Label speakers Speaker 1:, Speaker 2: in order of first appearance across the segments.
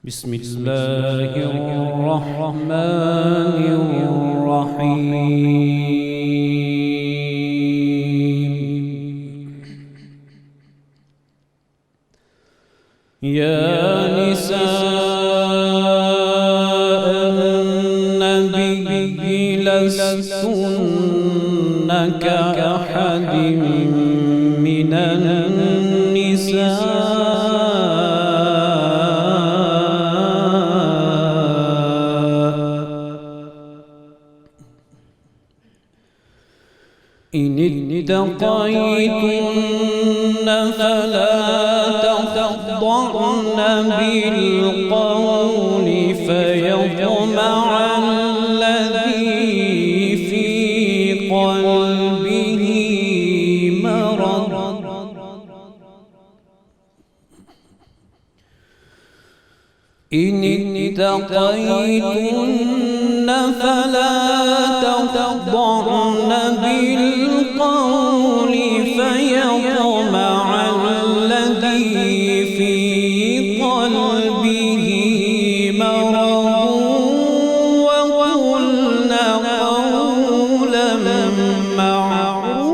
Speaker 1: بسم الله الرحمن الرحيم. يا نساء النبي لستن كأحد من النساء إن اتقيتن فلا تخضعن بالقول فيطمع الذي في قلبه مرض إن اتقيتن فلا تخضعن بالقول فيطمع الذي في قلبه مرض وقلن قولا معروفا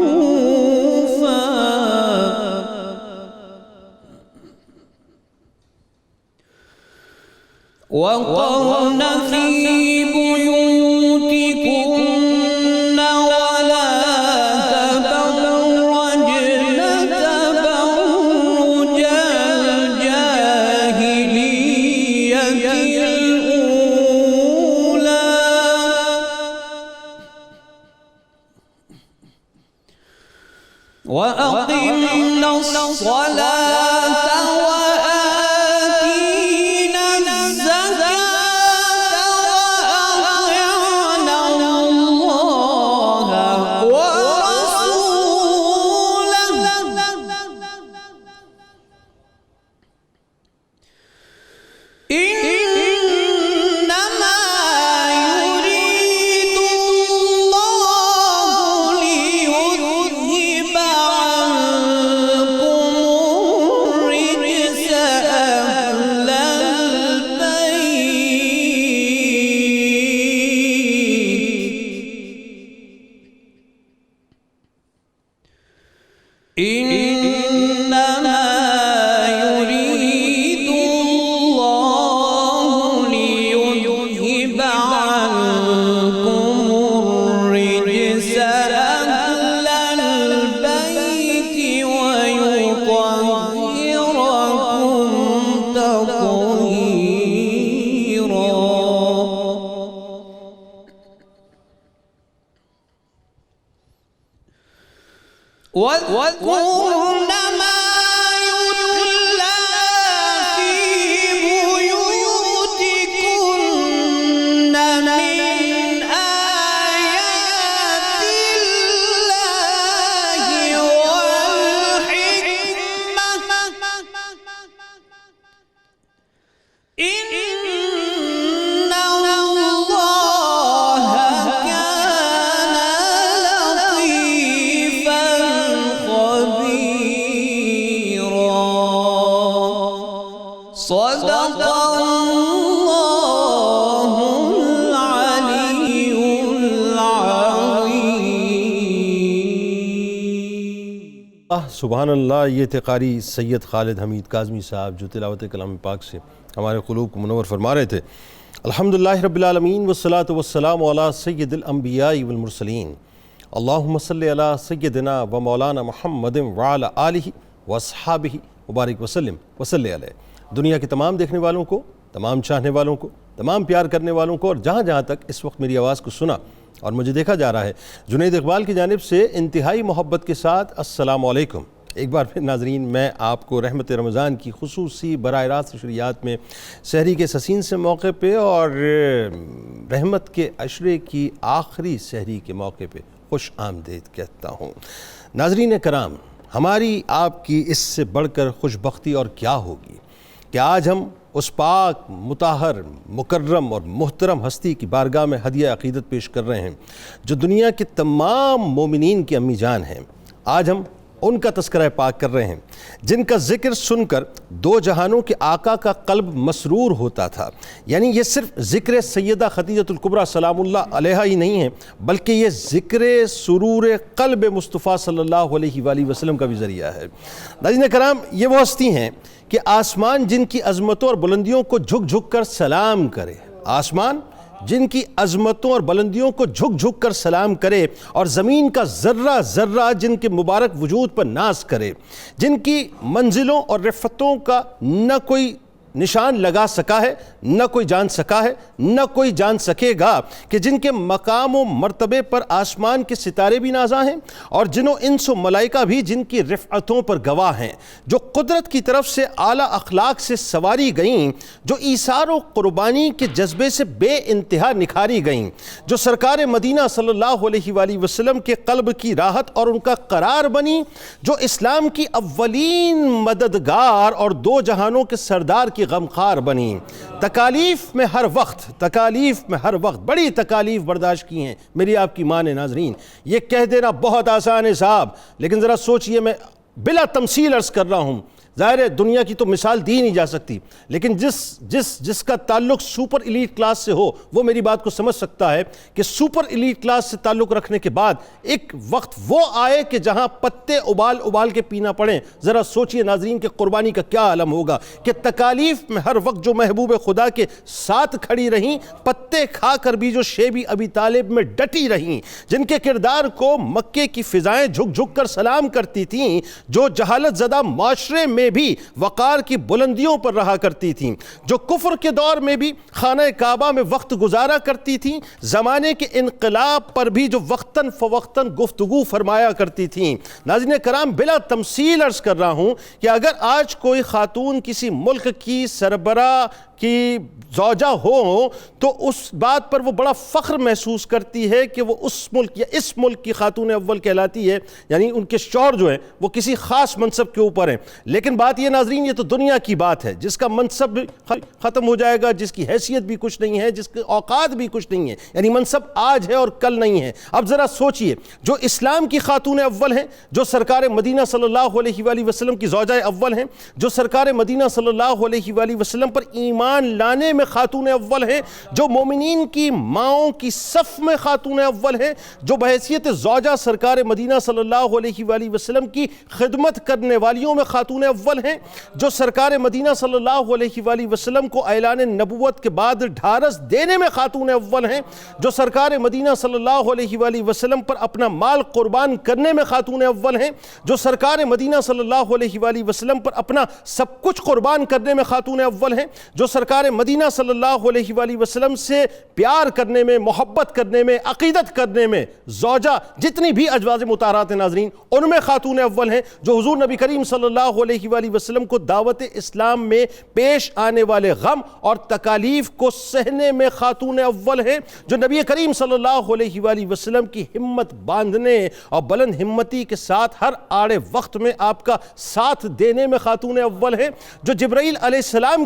Speaker 1: وقرن في بيوتكن ولا تبرجن تبرج الجاهلية الأولى وأقمنا الصلاة وآتينا الزكاة وأطعنا الله ورسوله إنما يريد الله ليذهب عنكم الرجس أهل البيت إنما يريد الله ليذهب عنكم الرجس أهل البيت ويطهركم تطهيرا واذكرن ما يتلى في بيوتكن من آيات الله والحكمة إن الله كان لطيفا خبيرا. صدق الله العلي العظيم.
Speaker 2: سبحان اللہ. یہ تھے قاری سید خالد حمید کاظمی صاحب جو تلاوت کلام پاک سے ہمارے قلوب کو منور فرما رہے تھے. الحمدللہ رب العالمین والصلاة والسلام علی سید الانبیاء والمرسلین. اللہم صلی علی سیدنا و مولانا محمد وعلی آلہ واصحابہ مبارک وسلم وصلی علیہ. دنیا کے تمام دیکھنے والوں کو، تمام چاہنے والوں کو، تمام پیار کرنے والوں کو اور جہاں جہاں تک اس وقت میری آواز کو سنا اور مجھے دیکھا جا رہا ہے، جنید اقبال کی جانب سے انتہائی محبت کے ساتھ السلام علیکم. ایک بار پھر ناظرین میں آپ کو رحمت رمضان کی خصوصی براہ راست نشریات میں سحری کے سسین سے موقع پہ اور رحمت کے عشرے کی آخری سحری کے موقع پہ خوش آمدید کہتا ہوں۔ ناظرین کرام، ہماری آپ کی اس سے بڑھ کر خوش بختی اور کیا ہوگی کہ آج ہم اس پاک مطہر مکرم اور محترم ہستی کی بارگاہ میں ہدیہ عقیدت پیش کر رہے ہیں جو دنیا کے تمام مومنین کی امی جان ہیں۔ آج ہم ان کا تذکرہ پاک کر رہے ہیں جن کا ذکر سن کر دو جہانوں کے آقا کا قلب مسرور ہوتا تھا۔ یعنی یہ صرف ذکر سیدہ خدیجۃ الکبریٰ سلام اللہ علیہا ہی نہیں ہے، بلکہ یہ ذکر سرور قلب مصطفیٰ صلی اللہ علیہ وآلہ وسلم کا بھی ذریعہ ہے۔ ناظرین کرام، یہ وہ ہستی ہیں کہ آسمان جن کی عظمتوں اور بلندیوں کو جھک جھک کر سلام کرے، آسمان جن کی عظمتوں اور بلندیوں کو جھک جھک کر سلام کرے، اور زمین کا ذرہ ذرہ جن کے مبارک وجود پر ناز کرے، جن کی منزلوں اور رفتوں کا نہ کوئی نشان لگا سکا ہے، نہ کوئی جان سکا ہے، نہ کوئی جان سکے گا، کہ جن کے مقام و مرتبے پر آسمان کے ستارے بھی نازاں ہیں اور جن و انس و ملائکہ بھی جن کی رفعتوں پر گواہ ہیں، جو قدرت کی طرف سے اعلیٰ اخلاق سے سواری گئیں، جو ایثار و قربانی کے جذبے سے بے انتہا نکھاری گئیں، جو سرکار مدینہ صلی اللہ علیہ وآلہ وسلم کے قلب کی راحت اور ان کا قرار بنی، جو اسلام کی اولین مددگار اور دو جہانوں کے سردار کی غمخوار بنی، تکالیف میں ہر وقت بڑی تکالیف برداشت کی ہیں میری آپ کی ماں نے۔ ناظرین، یہ کہہ دینا بہت آسان ہے صاحب، لیکن ذرا سوچئے، میں بلا تمثیل عرض کر رہا ہوں، ظاہر ہے دنیا کی تو مثال دی نہیں جا سکتی، لیکن جس کا تعلق سپر ایلیٹ کلاس سے ہو وہ میری بات کو سمجھ سکتا ہے کہ سپر ایلیٹ کلاس سے تعلق رکھنے کے بعد ایک وقت وہ آئے کہ جہاں پتے ابال کے پینا پڑیں۔ ذرا سوچئے ناظرین کہ قربانی کا کیا عالم ہوگا کہ تکالیف میں ہر وقت جو محبوب خدا کے ساتھ کھڑی رہیں، پتے کھا کر بھی جو شیبی ابی طالب میں ڈٹی رہیں، جن کے کردار کو مکے کی فضائیں جھک جھک کر سلام کرتی تھیں، جو جہالت زدہ معاشرے میں بھی وقار کی بلندیوں پر رہا کرتی تھیں، جو کفر کے دور میں بھی خانہ کعبہ میں وقت گزارا کرتی تھیں، زمانے کے انقلاب پر بھی جو وقتاً فوقتاً گفتگو فرمایا کرتی تھیں۔ ناظرین کرام، بلا تمثیل عرض کر رہا ہوں کہ اگر آج کوئی خاتون کسی ملک کی سربراہ کی زوجہ ہو تو اس بات پر وہ بڑا فخر محسوس کرتی ہے کہ وہ اس ملک یا اس ملک کی خاتون اول کہلاتی ہے، یعنی ان کے شوہر جو ہیں وہ کسی خاص منصب کے اوپر ہیں۔ لیکن بات یہ ناظرین، یہ تو دنیا کی بات ہے، جس کا منصب ختم ہو جائے گا، جس کی حیثیت بھی کچھ نہیں ہے، جس کے اوقات بھی کچھ نہیں ہے، یعنی منصب آج ہے اور کل نہیں ہے۔ اب ذرا سوچئے، جو اسلام کی خاتون اول ہیں، جو سرکار مدینہ صلی اللہ علیہ وآلہ وسلم کی زوجہ اول ہیں، جو سرکار مدینہ صلی اللہ علیہ وآلہ وسلم پر ایمان لانے میں خاتون اول ہیں، جو مومنین کی ماؤں کی صف میں خاتون اول ہیں، جو بحیثیت زوجہ سرکار مدینہ صلی اللہ علیہ وآلہ وسلم کی خدمت کرنے والیوں میں خاتون اول ہیں، جو سرکار مدینہ صلی اللہ علیہ وآلہ وسلم کو اعلان نبوت کے بعد ڈھارس دینے میں خاتون اول ہیں، جو سرکار مدینہ صلی اللہ علیہ وآلہ وسلم پر اپنا مال قربان کرنے میں خاتون اول ہیں، جو سرکار مدینہ صلی اللہ علیہ وآلہ وسلم پر اپنا سب کچھ قربان کرنے میں خاتون اول ہیں، جو سرکار مدینہ صلی اللہ علیہ وآلہ وسلم سے پیار کرنے میں، محبت کرنے میں، عقیدت کرنے میں، زوجہ جتنی بھی ازواج مطہرات ہیں ناظرین ان میں خاتون اول ہیں، جو حضور نبی کریم صلی اللہ علیہ وآلہ وسلم کو دعوت اسلام میں پیش آنے والے غم اور تکالیف کو سہنے میں خاتون اول ہیں، جو نبی کریم صلی اللہ علیہ وآلہ وسلم کی ہمت باندھنے اور بلند ہمتی کے ساتھ ہر آڑے وقت میں آپ کا ساتھ دینے میں خاتون اول ہیں، جو جبرائیل علیہ السلام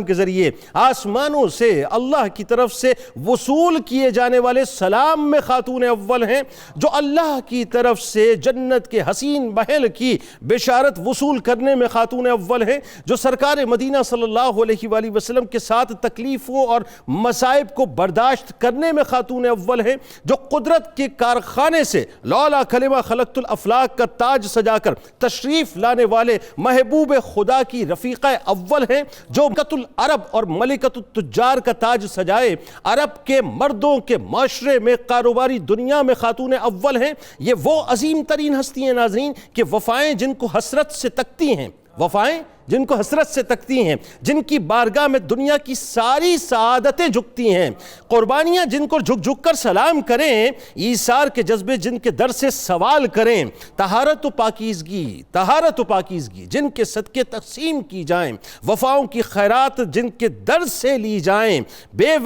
Speaker 2: کے ذریعے آسمانوں سے اللہ کی طرف سے وصول کیے جانے والے سلام میں خاتون اول ہیں، جو اللہ کی طرف سے جنت کے حسین محل کی بشارت وصول کرنے میں خاتون اول ہیں، جو سرکار مدینہ صلی اللہ علیہ وآلہ وسلم کے ساتھ تکلیفوں اور مصائب کو برداشت کرنے میں خاتون اول ہیں، جو قدرت کے کارخانے سے لولا کلمہ خلقت الافلاق کا تاج سجا کر تشریف لانے والے محبوب خدا کی رفیقہ اول ہیں، جو ملکۃ العرب اور ملکۃ التجار کا تاج سجائے عرب کے مردوں کے معاشرے میں کاروباری دنیا میں خاتون اول ہیں۔ یہ وہ عظیم ترین ہستی ہیں ناظرین کہ وفائیں جن کو حسرت سے تکتی ہیں، وفائیں جن کو حسرت سے تکتی ہیں، جن کی بارگاہ میں دنیا کی ساری سعادتیں جھکتی ہیں، قربانیاں جن کو جھک جھک کر سلام کریں، ایثار کے جذبے جن کے در سے سوال کریں، طہارت و پاکیزگی جن کے صدقے تقسیم کی جائیں، وفاؤں کی خیرات جن کے در سے لی جائیں، بے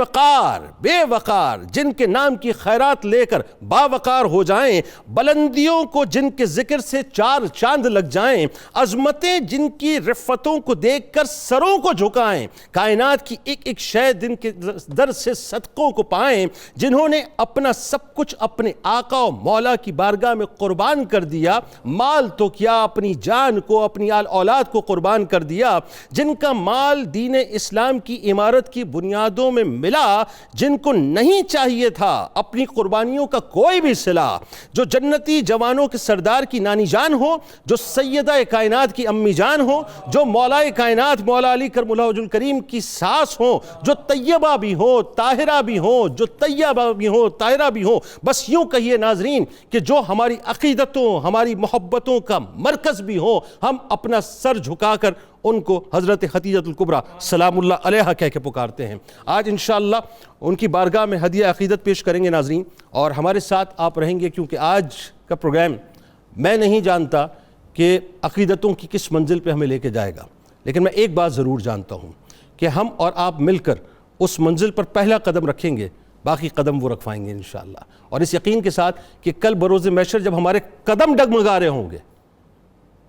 Speaker 2: وقار جن کے نام کی خیرات لے کر باوقار ہو جائیں، بلندیوں کو جن کے ذکر سے چار چاند لگ جائیں، عظمتیں جن کی رفتوں کو دیکھ کر سروں کو جھکائیں، کائنات کی ایک ایک شے جن کے در سے صدقوں کو پائیں، جنہوں نے اپنا سب کچھ اپنے آقا و مولا کی بارگاہ میں قربان کر دیا، مال تو کیا اپنی جان کو، اپنی اولاد کو قربان کر دیا، جن کا مال دین اسلام کی عمارت کی بنیادوں میں ملا، جن کو نہیں چاہیے تھا اپنی قربانیوں کا کوئی بھی صلہ، جو جنتی جوانوں کے سردار کی نانی جان ہو، جو سیدہ کائنات کی امی جان ہو، جو مولا کائنات مولا علی کرم اللہ وجہ الکریم کی ساس ہو، جو طیبہ بھی ہو طاہرہ بھی ہو، جو طیبہ بھی ہو طاہرہ بھی ہو، بس یوں کہیے ناظرین کہ جو ہماری عقیدتوں ہماری محبتوں کا مرکز بھی ہو، ہم اپنا سر جھکا کر ان کو حضرت خدیجۃ الکبریٰ سلام اللہ علیہا کہہ کے پکارتے ہیں۔ آج انشاءاللہ ان کی بارگاہ میں ہدیہ عقیدت پیش کریں گے ناظرین، اور ہمارے ساتھ آپ رہیں گے، کیونکہ آج کا پروگرام میں نہیں جانتا کہ عقیدتوں کی کس منزل پہ ہمیں لے کے جائے گا، لیکن میں ایک بات ضرور جانتا ہوں کہ ہم اور آپ مل کر اس منزل پر پہلا قدم رکھیں گے، باقی قدم وہ رکھوائیں گے انشاءاللہ، اور اس یقین کے ساتھ کہ کل بروز محشر جب ہمارے قدم ڈگمگا رہے ہوں گے،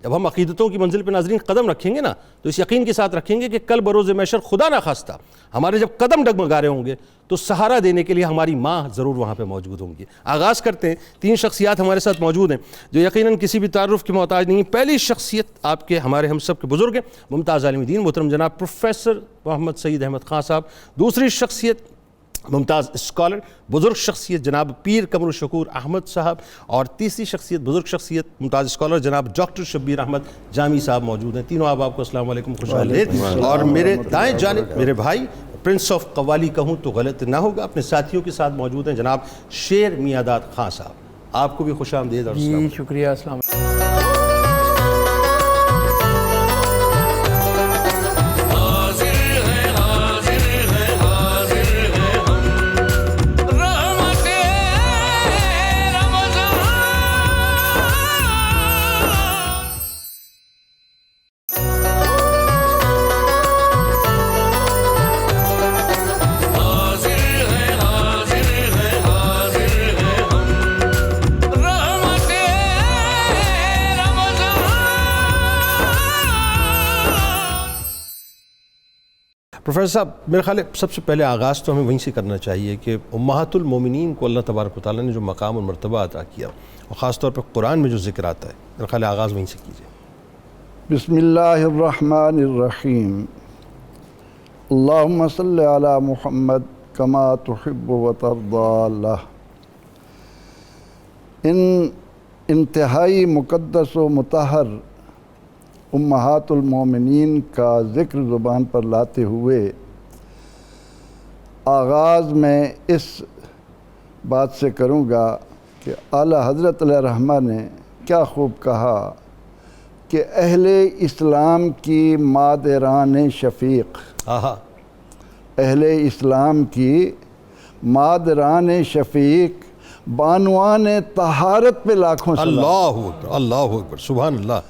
Speaker 2: جب ہم عقیدتوں کی منزل پہ ناظرین قدم رکھیں گے نا، تو اس یقین کے ساتھ رکھیں گے کہ کل بروز محشر خدا نہ خواستہ ہمارے جب قدم ڈگمگا رہے ہوں گے تو سہارا دینے کے لیے ہماری ماں ضرور وہاں پہ موجود ہوں گی۔ آغاز کرتے ہیں، 3 شخصیات ہمارے ساتھ موجود ہیں جو یقیناً کسی بھی تعارف کے محتاج نہیں ہیں۔ پہلی شخصیت آپ کے ہمارے ہم سب کے بزرگ ہیں، ممتاز عالم دین محترم جناب پروفیسر محمد سعید احمد خان صاحب۔ دوسری شخصیت ممتاز اسکالر بزرگ شخصیت جناب پیر قمر الشکور احمد صاحب، اور تیسری شخصیت بزرگ شخصیت ممتاز اسکالر جناب ڈاکٹر شبیر احمد جامی صاحب موجود ہیں۔ تینوں آپ کو السلام علیکم، خوش آمدید۔ اور میرے دائیں جانب میرے بھائی پرنس آف قوالی کہوں تو غلط نہ ہوگا، اپنے ساتھیوں کے ساتھ موجود ہیں جناب شیر میاداد خان صاحب، آپ کو بھی خوش آمدید اور السلام علیکم۔
Speaker 3: شکریہ، السلام علیکم۔
Speaker 2: پروفیسر صاحب، میرے خیال ہے سب سے پہلے آغاز تو ہمیں وہیں سے کرنا چاہیے کہ امہات المومنین کو اللہ تبارک و تعالیٰ نے جو مقام اور مرتبہ عطا کیا، اور خاص طور پر قرآن میں جو ذکر آتا ہے، میرے خیال ہے آغاز وہیں سے کیجیے۔
Speaker 4: بسم اللہ الرحمن الرحیم، اللہم صلی علی محمد کما تحب و ترضی اللہ۔ ان انتہائی مقدس و مطہر امہات المومنین کا ذکر زبان پر لاتے ہوئے آغاز میں اس بات سے کروں گا کہ اعلیٰ حضرت علیہ الرحمہ نے کیا خوب کہا کہ اہل اسلام کی مادران شفیق، اہل اسلام کی مادران شفیق، بانوان طہارت پہ لاکھوں سلام۔
Speaker 2: اللہ اکبر، اللہ اکبر، سبحان اللہ۔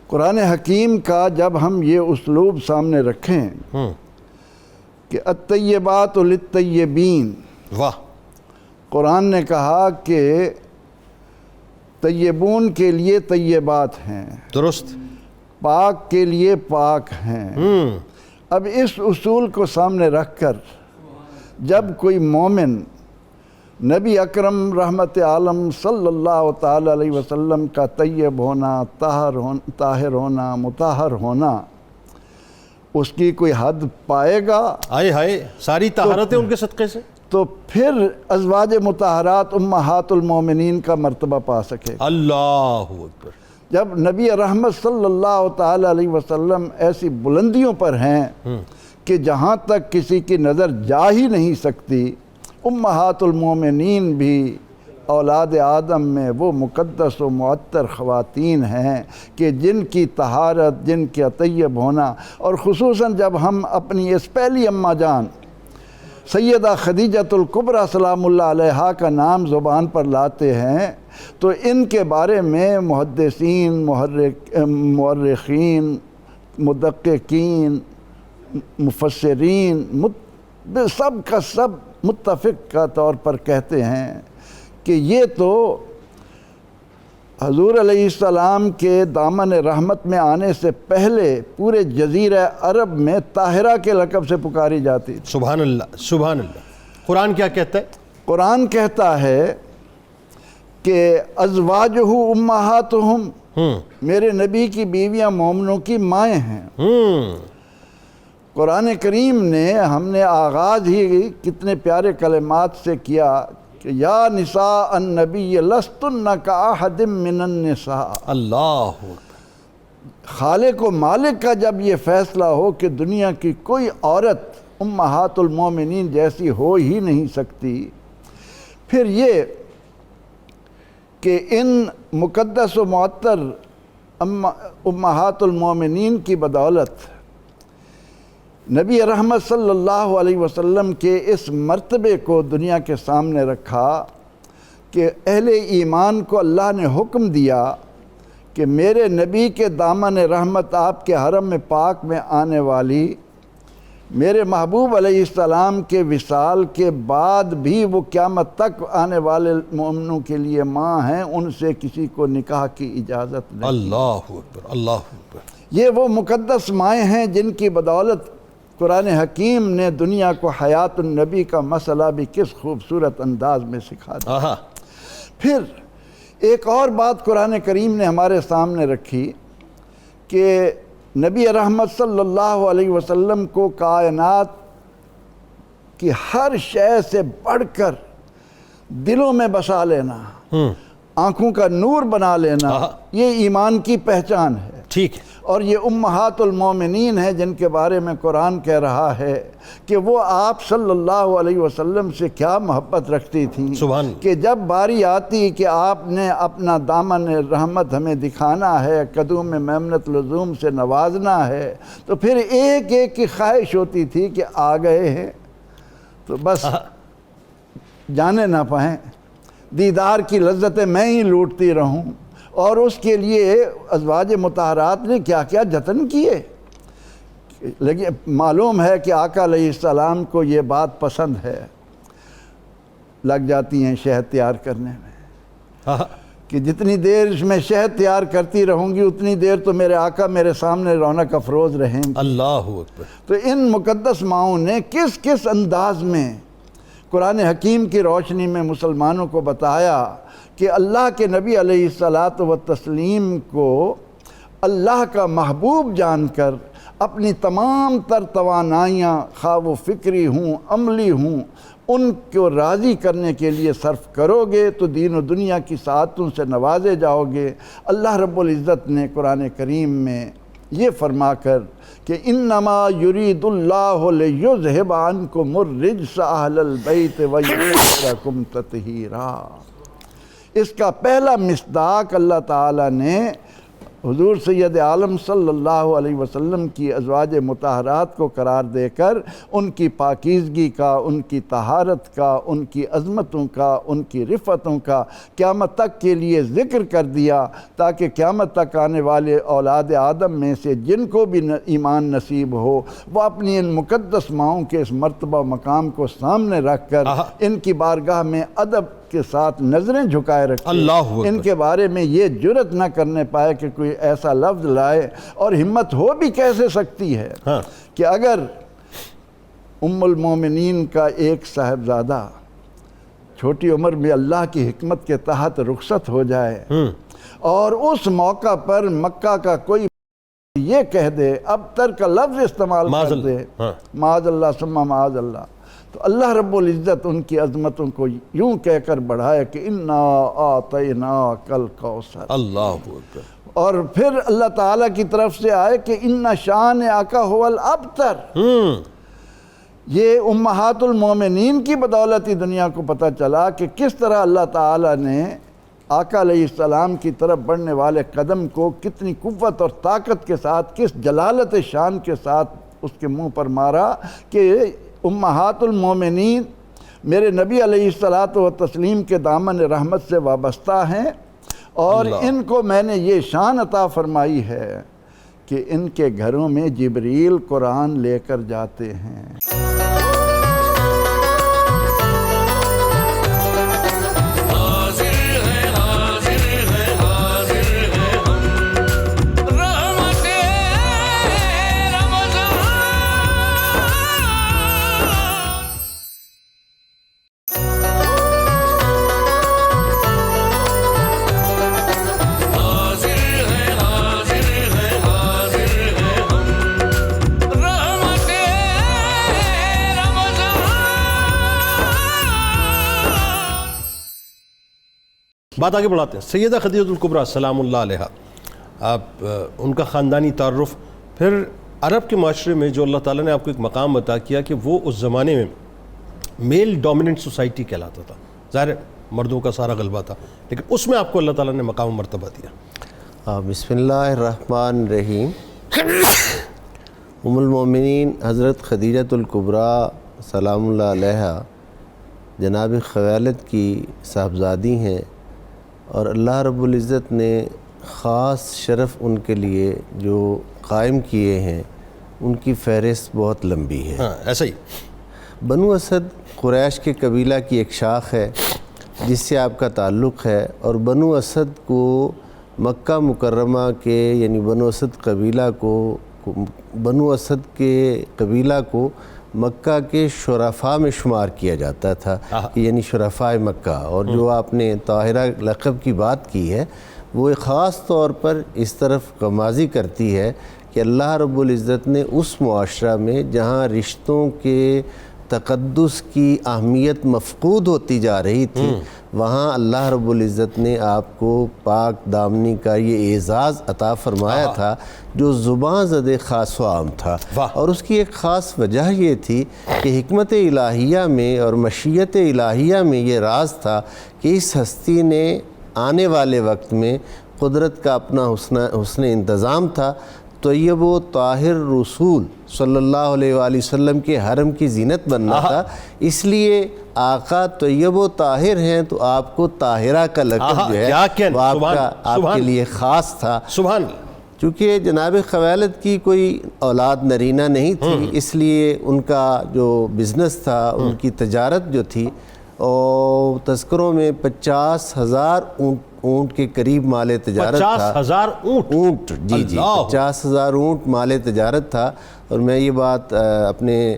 Speaker 4: قرآن حکیم کا جب ہم یہ اسلوب سامنے رکھیں کہ الطیبات للطیبین،
Speaker 2: واہ،
Speaker 4: قرآن نے کہا کہ طیبون کے لیے طیبات ہیں،
Speaker 2: درست،
Speaker 4: پاک کے لیے پاک ہیں۔ اب اس اصول کو سامنے رکھ کر جب کوئی مومن نبی اکرم رحمت عالم صلی اللہ تعالی علیہ وسلم کا طیب ہونا، طاہر ہونا، مطہر ہونا، اس کی کوئی حد پائے گا،
Speaker 2: آئے ہائے ساری طہارتیں ان کے صدقے سے،
Speaker 4: تو پھر ازواج مطہرات امہات المومنین کا مرتبہ پا سکے۔
Speaker 2: اللہ اکبر۔
Speaker 4: جب نبی رحمت صلی اللہ تعالی علیہ وسلم ایسی بلندیوں پر ہیں کہ جہاں تک کسی کی نظر جا ہی نہیں سکتی، امہات المومنین بھی اولاد آدم میں وہ مقدس و معطر خواتین ہیں کہ جن کی طہارت، جن کا طیب ہونا، اور خصوصاً جب ہم اپنی اس پہلی اماں جان سیدہ خدیجۃ الکبریٰ سلام اللہ علیہا کا نام زبان پر لاتے ہیں تو ان کے بارے میں محدثین، مورخین، مدققین، مفسرین سب کا سب متفق کا طور پر کہتے ہیں کہ یہ تو حضور علیہ السلام کے دامن رحمت میں آنے سے پہلے پورے جزیرہ عرب میں طاہرہ کے لقب سے پکاری جاتی تھی۔
Speaker 2: سبحان اللہ، سبحان اللہ۔ قرآن کیا کہتا ہے؟
Speaker 4: قرآن کہتا ہے کہ ازواجہ امہاتہم، میرے نبی کی بیویاں مومنوں کی مائیں ہیں۔ قرآن کریم نے ہم نے آغاز ہی کتنے پیارے کلمات سے کیا کہ یا نساء النبی لستن کاحد من النساء۔ اللہ خالق و مالک کا جب یہ فیصلہ ہو کہ دنیا کی کوئی عورت امہات المومنین جیسی ہو ہی نہیں سکتی، پھر یہ کہ ان مقدس و معطر امہات المومنین کی بدولت نبی رحمت صلی اللہ علیہ وسلم کے اس مرتبے کو دنیا کے سامنے رکھا کہ اہل ایمان کو اللہ نے حکم دیا کہ میرے نبی کے دامن رحمت آپ کے حرم میں پاک میں آنے والی میرے محبوب علیہ السلام کے وصال کے بعد بھی وہ قیامت تک آنے والے مومنوں کے لیے ماں ہیں، ان سے کسی کو نکاح کی اجازت نہیں۔ اللہ
Speaker 2: اکبر، اللہ اکبر۔
Speaker 4: یہ وہ مقدس مائیں ہیں جن کی بدولت قرآن حکیم نے دنیا کو حیات النبی کا مسئلہ بھی کس خوبصورت انداز میں سکھا دیا۔ پھر ایک اور بات قرآن کریم نے ہمارے سامنے رکھی کہ نبی رحمت صلی اللہ علیہ وسلم کو کائنات کی ہر شے سے بڑھ کر دلوں میں بسا لینا، آنکھوں کا نور بنا لینا، یہ ایمان کی پہچان ہے۔
Speaker 2: ٹھیک ہے۔
Speaker 4: اور یہ امہات المومنین ہیں جن کے بارے میں قرآن کہہ رہا ہے کہ وہ آپ صلی اللہ علیہ وسلم سے کیا محبت رکھتی تھیں کہ جب باری آتی کہ آپ نے اپنا دامن رحمت ہمیں دکھانا ہے، قدوم میمنت لزوم سے نوازنا ہے، تو پھر ایک ایک کی خواہش ہوتی تھی کہ آ گئے ہیں تو بس جانے نہ پائیں، دیدار کی لذتیں میں ہی لوٹتی رہوں۔ اور اس کے لیے ازواج مطہرات نے کیا کیا جتن کیے، لیکن معلوم ہے کہ آقا علیہ السلام کو یہ بات پسند ہے، لگ جاتی ہیں شہد تیار کرنے میں کہ جتنی دیر اس میں شہد تیار کرتی رہوں گی اتنی دیر تو میرے آقا میرے سامنے رونق افروز رہیں گے۔ اللہ اکبر۔ تو ان مقدس ماؤں نے کس کس انداز میں قرآن حکیم کی روشنی میں مسلمانوں کو بتایا کہ اللہ کے نبی علیہ الصلاۃ والتسلیم کو اللہ کا محبوب جان کر اپنی تمام تر توانائیاں خواہ وہ فکری ہوں، عملی ہوں، ان کو راضی کرنے کے لیے صرف کرو گے تو دین و دنیا کی سعادتوں سے نوازے جاؤ گے۔ اللہ رب العزت نے قرآن کریم میں یہ فرما کر کہ انما یرید اللہ لیذہب عنکم الرجس اہل البیت ویطہرکم تطہیرا، اس کا پہلا مصداق اللہ تعالیٰ نے حضور سید عالم صلی اللہ علیہ وسلم کی ازواج مطہرات کو قرار دے کر ان کی پاکیزگی کا، ان کی طہارت کا، ان کی عظمتوں کا، ان کی رفتوں کا قیامت تک کے لیے ذکر کر دیا تاکہ قیامت تک آنے والے اولاد آدم میں سے جن کو بھی ایمان نصیب ہو وہ اپنی ان مقدس ماؤں کے اس مرتبہ مقام کو سامنے رکھ کر ان کی بارگاہ میں ادب کے ساتھ نظریں جھکائے رکھیں، ان کے بارے میں یہ جرت نہ کرنے پائے کہ کوئی ایسا لفظ لائے، اور ہمت ہو بھی کیسے سکتی ہے کہ اگر ام المومنین کا ایک صاحبزادہ چھوٹی عمر میں اللہ کی حکمت کے تحت رخصت ہو جائے اور اس موقع پر مکہ کا کوئی یہ کہہ دے، ابتر کا لفظ استعمال کر دے، معاذ اللہ ثم معاذ اللہ، تو اللہ رب العزت ان کی عظمتوں کو یوں کہہ کر بڑھائے کہ انا اعطیناک الکوثر، اللہ اکبر، اور پھر اللہ تعالیٰ کی طرف سے آئے کہ ان شانئک ھو الابتر، یہ امہات المومنین کی بدولت ہی دنیا کو پتہ چلا کہ کس طرح اللہ تعالیٰ نے آقا علیہ السلام کی طرف بڑھنے والے قدم کو کتنی قوت اور طاقت کے ساتھ، کس جلالت شان کے ساتھ اس کے منہ پر مارا کہ امہات المومنین میرے نبی علیہ الصلاۃ والتسلیم کے دامن رحمت سے وابستہ ہیں، اور ان کو میں نے یہ شان عطا فرمائی ہے کہ ان کے گھروں میں جبریل قرآن لے کر جاتے ہیں۔
Speaker 2: بات آگے بڑھاتے ہیں۔ سیدہ خدیجہ الکبریٰ سلام اللہ علیہا، آپ ان کا خاندانی تعارف، پھر عرب کے معاشرے میں جو اللہ تعالیٰ نے آپ کو ایک مقام عطا کیا کہ وہ اس زمانے میں میل ڈومیننٹ سوسائٹی کہلاتا تھا، ظاہر ہے مردوں کا سارا غلبہ تھا، لیکن اس میں آپ کو اللہ تعالیٰ نے مقام و مرتبہ دیا۔
Speaker 3: بسم اللہ الرحمن الرحیم۔ ام المومنین حضرت خدیجہ الکبریٰ سلام اللہ علیہا جناب خویلد کی صاحبزادی ہیں، اور اللہ رب العزت نے خاص شرف ان کے لیے جو قائم کیے ہیں، ان کی فہرست بہت لمبی ہے۔
Speaker 2: ہاں ایسا ہی
Speaker 3: بنو اسد قریش کے قبیلہ کی ایک شاخ ہے جس سے آپ کا تعلق ہے، اور بنو اسد کو مکہ مکرمہ کے یعنی بنو اسد کے قبیلہ کو مکہ کے شرفاء میں شمار کیا جاتا تھا، یعنی شرفاء مکہ۔ اور جو آپ نے طاہرہ لقب کی بات کی ہے، وہ خاص طور پر اس طرف غمازی کرتی ہے کہ اللہ رب العزت نے اس معاشرہ میں جہاں رشتوں کے تقدس کی اہمیت مفقود ہوتی جا رہی تھی، وہاں اللہ رب العزت نے آپ کو پاک دامنی کا یہ اعزاز عطا فرمایا تھا جو زبان زد خاص و عام تھا۔ اور اس کی ایک خاص وجہ یہ تھی کہ حکمت الہیہ میں اور مشیت الہیہ میں یہ راز تھا کہ اس ہستی نے آنے والے وقت میں قدرت کا اپنا حسن انتظام تھا، طیب و طاہر رسول صلی اللہ علیہ وآلہ وسلم کے حرم کی زینت بننا تھا، اس لیے آقا طیب و طاہر ہیں تو آپ کو طاہرہ کا لقب جو ہے وہ آپ کے لیے خاص تھا۔
Speaker 2: سبحان اللہ۔
Speaker 3: چونکہ جناب خویلد کی کوئی اولاد نرینہ نہیں تھی، اس لیے ان کا جو بزنس تھا، ان کی تجارت جو تھی، اور تذکروں میں 50,000 اونٹ کے قریب مال تجارت تھا۔
Speaker 2: 50,000 اونٹ؟
Speaker 3: جی 50,000 اونٹ مال تجارت تھا۔ اور میں یہ بات اپنے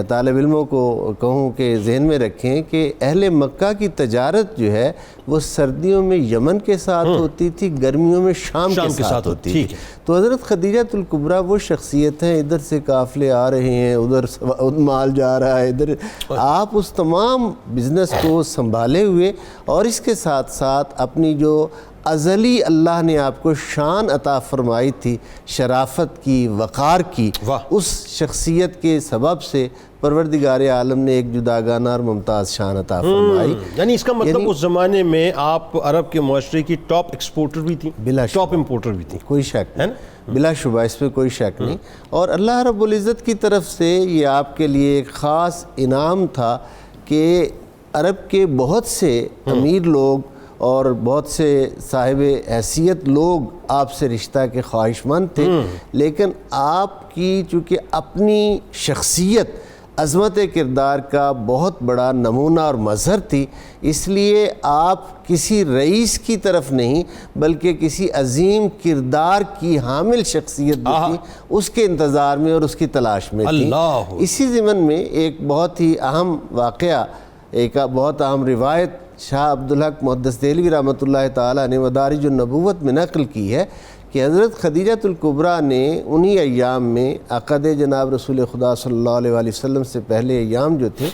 Speaker 3: طالب علموں کو کہوں کہ ذہن میں رکھیں کہ اہل مکہ کی تجارت جو ہے وہ سردیوں میں یمن کے ساتھ ہوتی تھی، گرمیوں میں شام کے ساتھ ہوتی تھی۔ تو حضرت خدیجہ الکبریٰ وہ شخصیت ہیں، ادھر سے قافلے آ رہے ہیں، ادھر مال جا رہا ہے، ادھر آپ اس تمام بزنس کو سنبھالے ہوئے، اور اس کے ساتھ ساتھ اپنی جو ازلی اللہ نے آپ کو شان عطا فرمائی تھی، شرافت کی، وقار کی، اس شخصیت کے سبب سے پروردگار عالم نے ایک جداگانہ اور ممتاز شان عطا فرمائی۔
Speaker 2: یعنی اس کا مطلب اس زمانے میں آپ عرب کے معاشرے کی ٹاپ ایکسپورٹر بھی تھیں، ٹاپ امپورٹر بھی تھیں،
Speaker 3: کوئی شک نہیں، بلا شبہ اس پہ کوئی شک نہیں۔ اور اللہ رب العزت کی طرف سے یہ آپ کے لیے ایک خاص انعام تھا کہ عرب کے بہت سے امیر لوگ اور بہت سے صاحب حیثیت لوگ آپ سے رشتہ کے خواہش مند تھے، لیکن آپ کی چونکہ اپنی شخصیت عظمت کردار کا بہت بڑا نمونہ اور مظہر تھی، اس لیے آپ کسی رئیس کی طرف نہیں بلکہ کسی عظیم کردار کی حامل شخصیت جو تھی اس کے انتظار میں اور اس کی تلاش میں تھی۔ اسی ضمن میں ایک بہت ہی اہم واقعہ، ایک بہت اہم روایت شاہ عبدالحق محدث دہلوی رحمۃ اللہ تعالیٰ نے مدارج النبوت میں نقل کی ہے کہ حضرت خدیجہ الکبریٰ نے انہی ایام میں عقد جناب رسول خدا صلی اللہ علیہ وآلہ وسلم سے پہلے ایام جو تھے،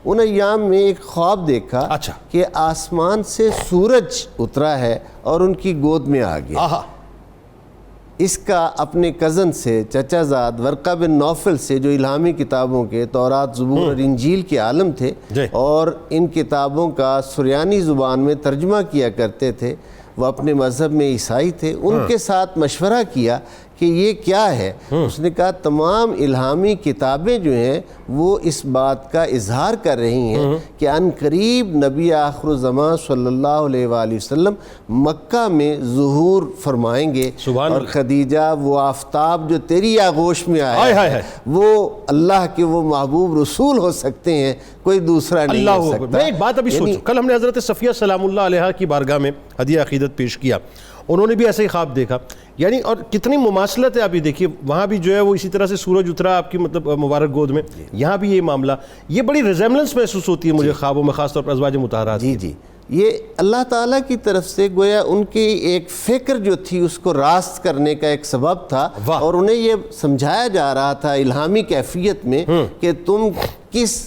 Speaker 3: ان ایام میں ایک خواب دیکھا کہ آسمان سے سورج اترا ہے اور ان کی گود میں آ گیا۔ اس کا اپنے کزن سے چچا زاد ورقہ بن نوفل سے جو الہامی کتابوں کے تورات، زبور اور انجیل کے عالم تھے اور ان کتابوں کا سریانی زبان میں ترجمہ کیا کرتے تھے، وہ اپنے مذہب میں عیسائی تھے، ان کے ساتھ مشورہ کیا کہ یہ کیا ہے. اس نے کہا تمام الہامی کتابیں جو ہیں وہ اس بات کا اظہار کر رہی ہیں کہ ان قریب نبی آخر الزمان صلی اللہ علیہ وآلہ وسلم مکہ میں ظہور فرمائیں گے، اور خدیجہ وہ آفتاب جو تیری آغوش میں آیا ہے وہ اللہ کے وہ محبوب رسول ہو سکتے ہیں، کوئی دوسرا نہیں ہو سکتا.
Speaker 2: میں ایک بات ابھی سوچوں، کل ہم نے حضرت صفیہ سلام اللہ علیہ کی بارگاہ میں ہدیہ عقیدت پیش کیا، انہوں نے بھی ایسے ہی خواب دیکھا، یعنی اور کتنی مماثلت ہے. آپ یہ دیکھیے وہاں بھی جو ہے وہ اسی طرح سے سورج اترا آپ کی مطلب مبارک گود میں، یہاں بھی یہ معاملہ، یہ بڑی ریزیمبلنس محسوس ہوتی ہے مجھے خوابوں میں، خاص طور پر ازواج مطہرات.
Speaker 3: جی یہ اللہ تعالیٰ کی طرف سے گویا ان کی ایک فکر جو تھی اس کو راست کرنے کا ایک سبب تھا، اور انہیں یہ سمجھایا جا رہا تھا الہامی کیفیت میں کہ تم کس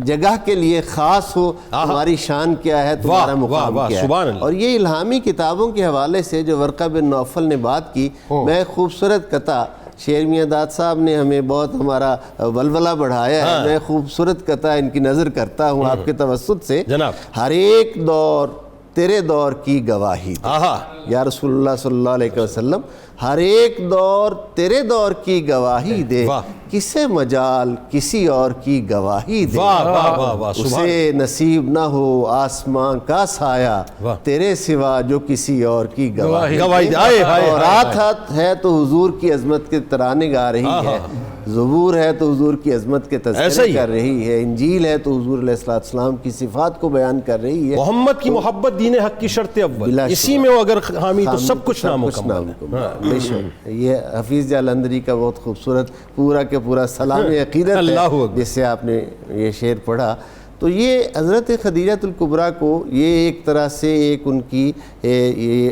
Speaker 3: جگہ کے لیے خاص ہو، تمہاری شان کیا ہے، تمہارا مقام کیا ہے. اور یہ الہامی کتابوں کے حوالے سے جو ورقہ بن نوفل نے بات کی، میں خوبصورت قطع شیر میاں داد صاحب نے ہمیں بہت ہمارا ولولہ بڑھایا ہے، میں خوبصورت قطع ان کی نظر کرتا ہوں آپ کے توسط سے. ہر ایک دور تیرے دور کی گواہی دے یا رسول اللہ صلی اللہ علیہ وسلم، ہر ایک دور تیرے دور کی گواہی دے، کسے مجال کسی اور کی گواہی دے، اسے نصیب نہ ہو آسمان کا سایہ تیرے سوا جو کسی اور کی گواہی دے. اور رات ہے تو حضور کی عظمت کے ترانے گا رہی ہے، زبور ہے تو حضور کی عظمت کے تذکرے کر رہی ہے، انجیل ہے تو حضور علیہ السلام کی صفات کو بیان کر رہی ہے.
Speaker 2: محمد کی محبت دین حق کی شرط اول، اسی میں وہ اگر حامی تو سب کچھ نامکمل ہے.
Speaker 3: یہ حفیظ جالندری کا بہت خوبصورت پورا کے پورا سلام عقیدت ہے جس سے آپ نے یہ شعر پڑھا. تو یہ حضرت خدیجۃ الکبریٰ کو یہ ایک طرح سے ایک ان کی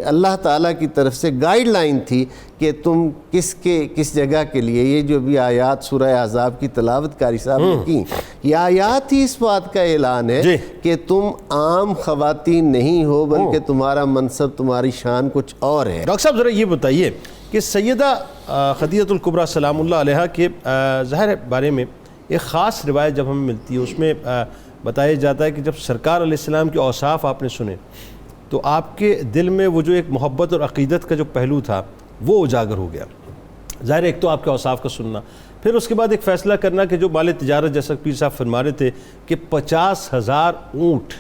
Speaker 3: اللہ تعالیٰ کی طرف سے گائیڈ لائن تھی کہ تم کس جگہ کے لیے. یہ جو بھی آیات سورہ احزاب کی تلاوت قاری صاحب نے کی، یہ آیات ہی اس بات کا اعلان ہے کہ تم عام خواتین نہیں ہو، بلکہ تمہارا منصب، تمہاری شان کچھ اور ہے.
Speaker 2: ڈاکٹر صاحب ذرا یہ بتائیے کہ سیدہ خدیجۃ الکبریٰ سلام اللہ علیہ کے ظاہر بارے میں ایک خاص روایت جب ہمیں ملتی ہے، اس میں بتایا جاتا ہے کہ جب سرکار علیہ السلام کے اوصاف آپ نے سنے تو آپ کے دل میں وہ جو ایک محبت اور عقیدت کا جو پہلو تھا وہ اجاگر ہو گیا. ظاہر ایک تو آپ کے اوصاف کا سننا، پھر اس کے بعد ایک فیصلہ کرنا کہ جو مال تجارت جیسا پیر صاحب فرما رہے تھے کہ 50,000 اونٹ،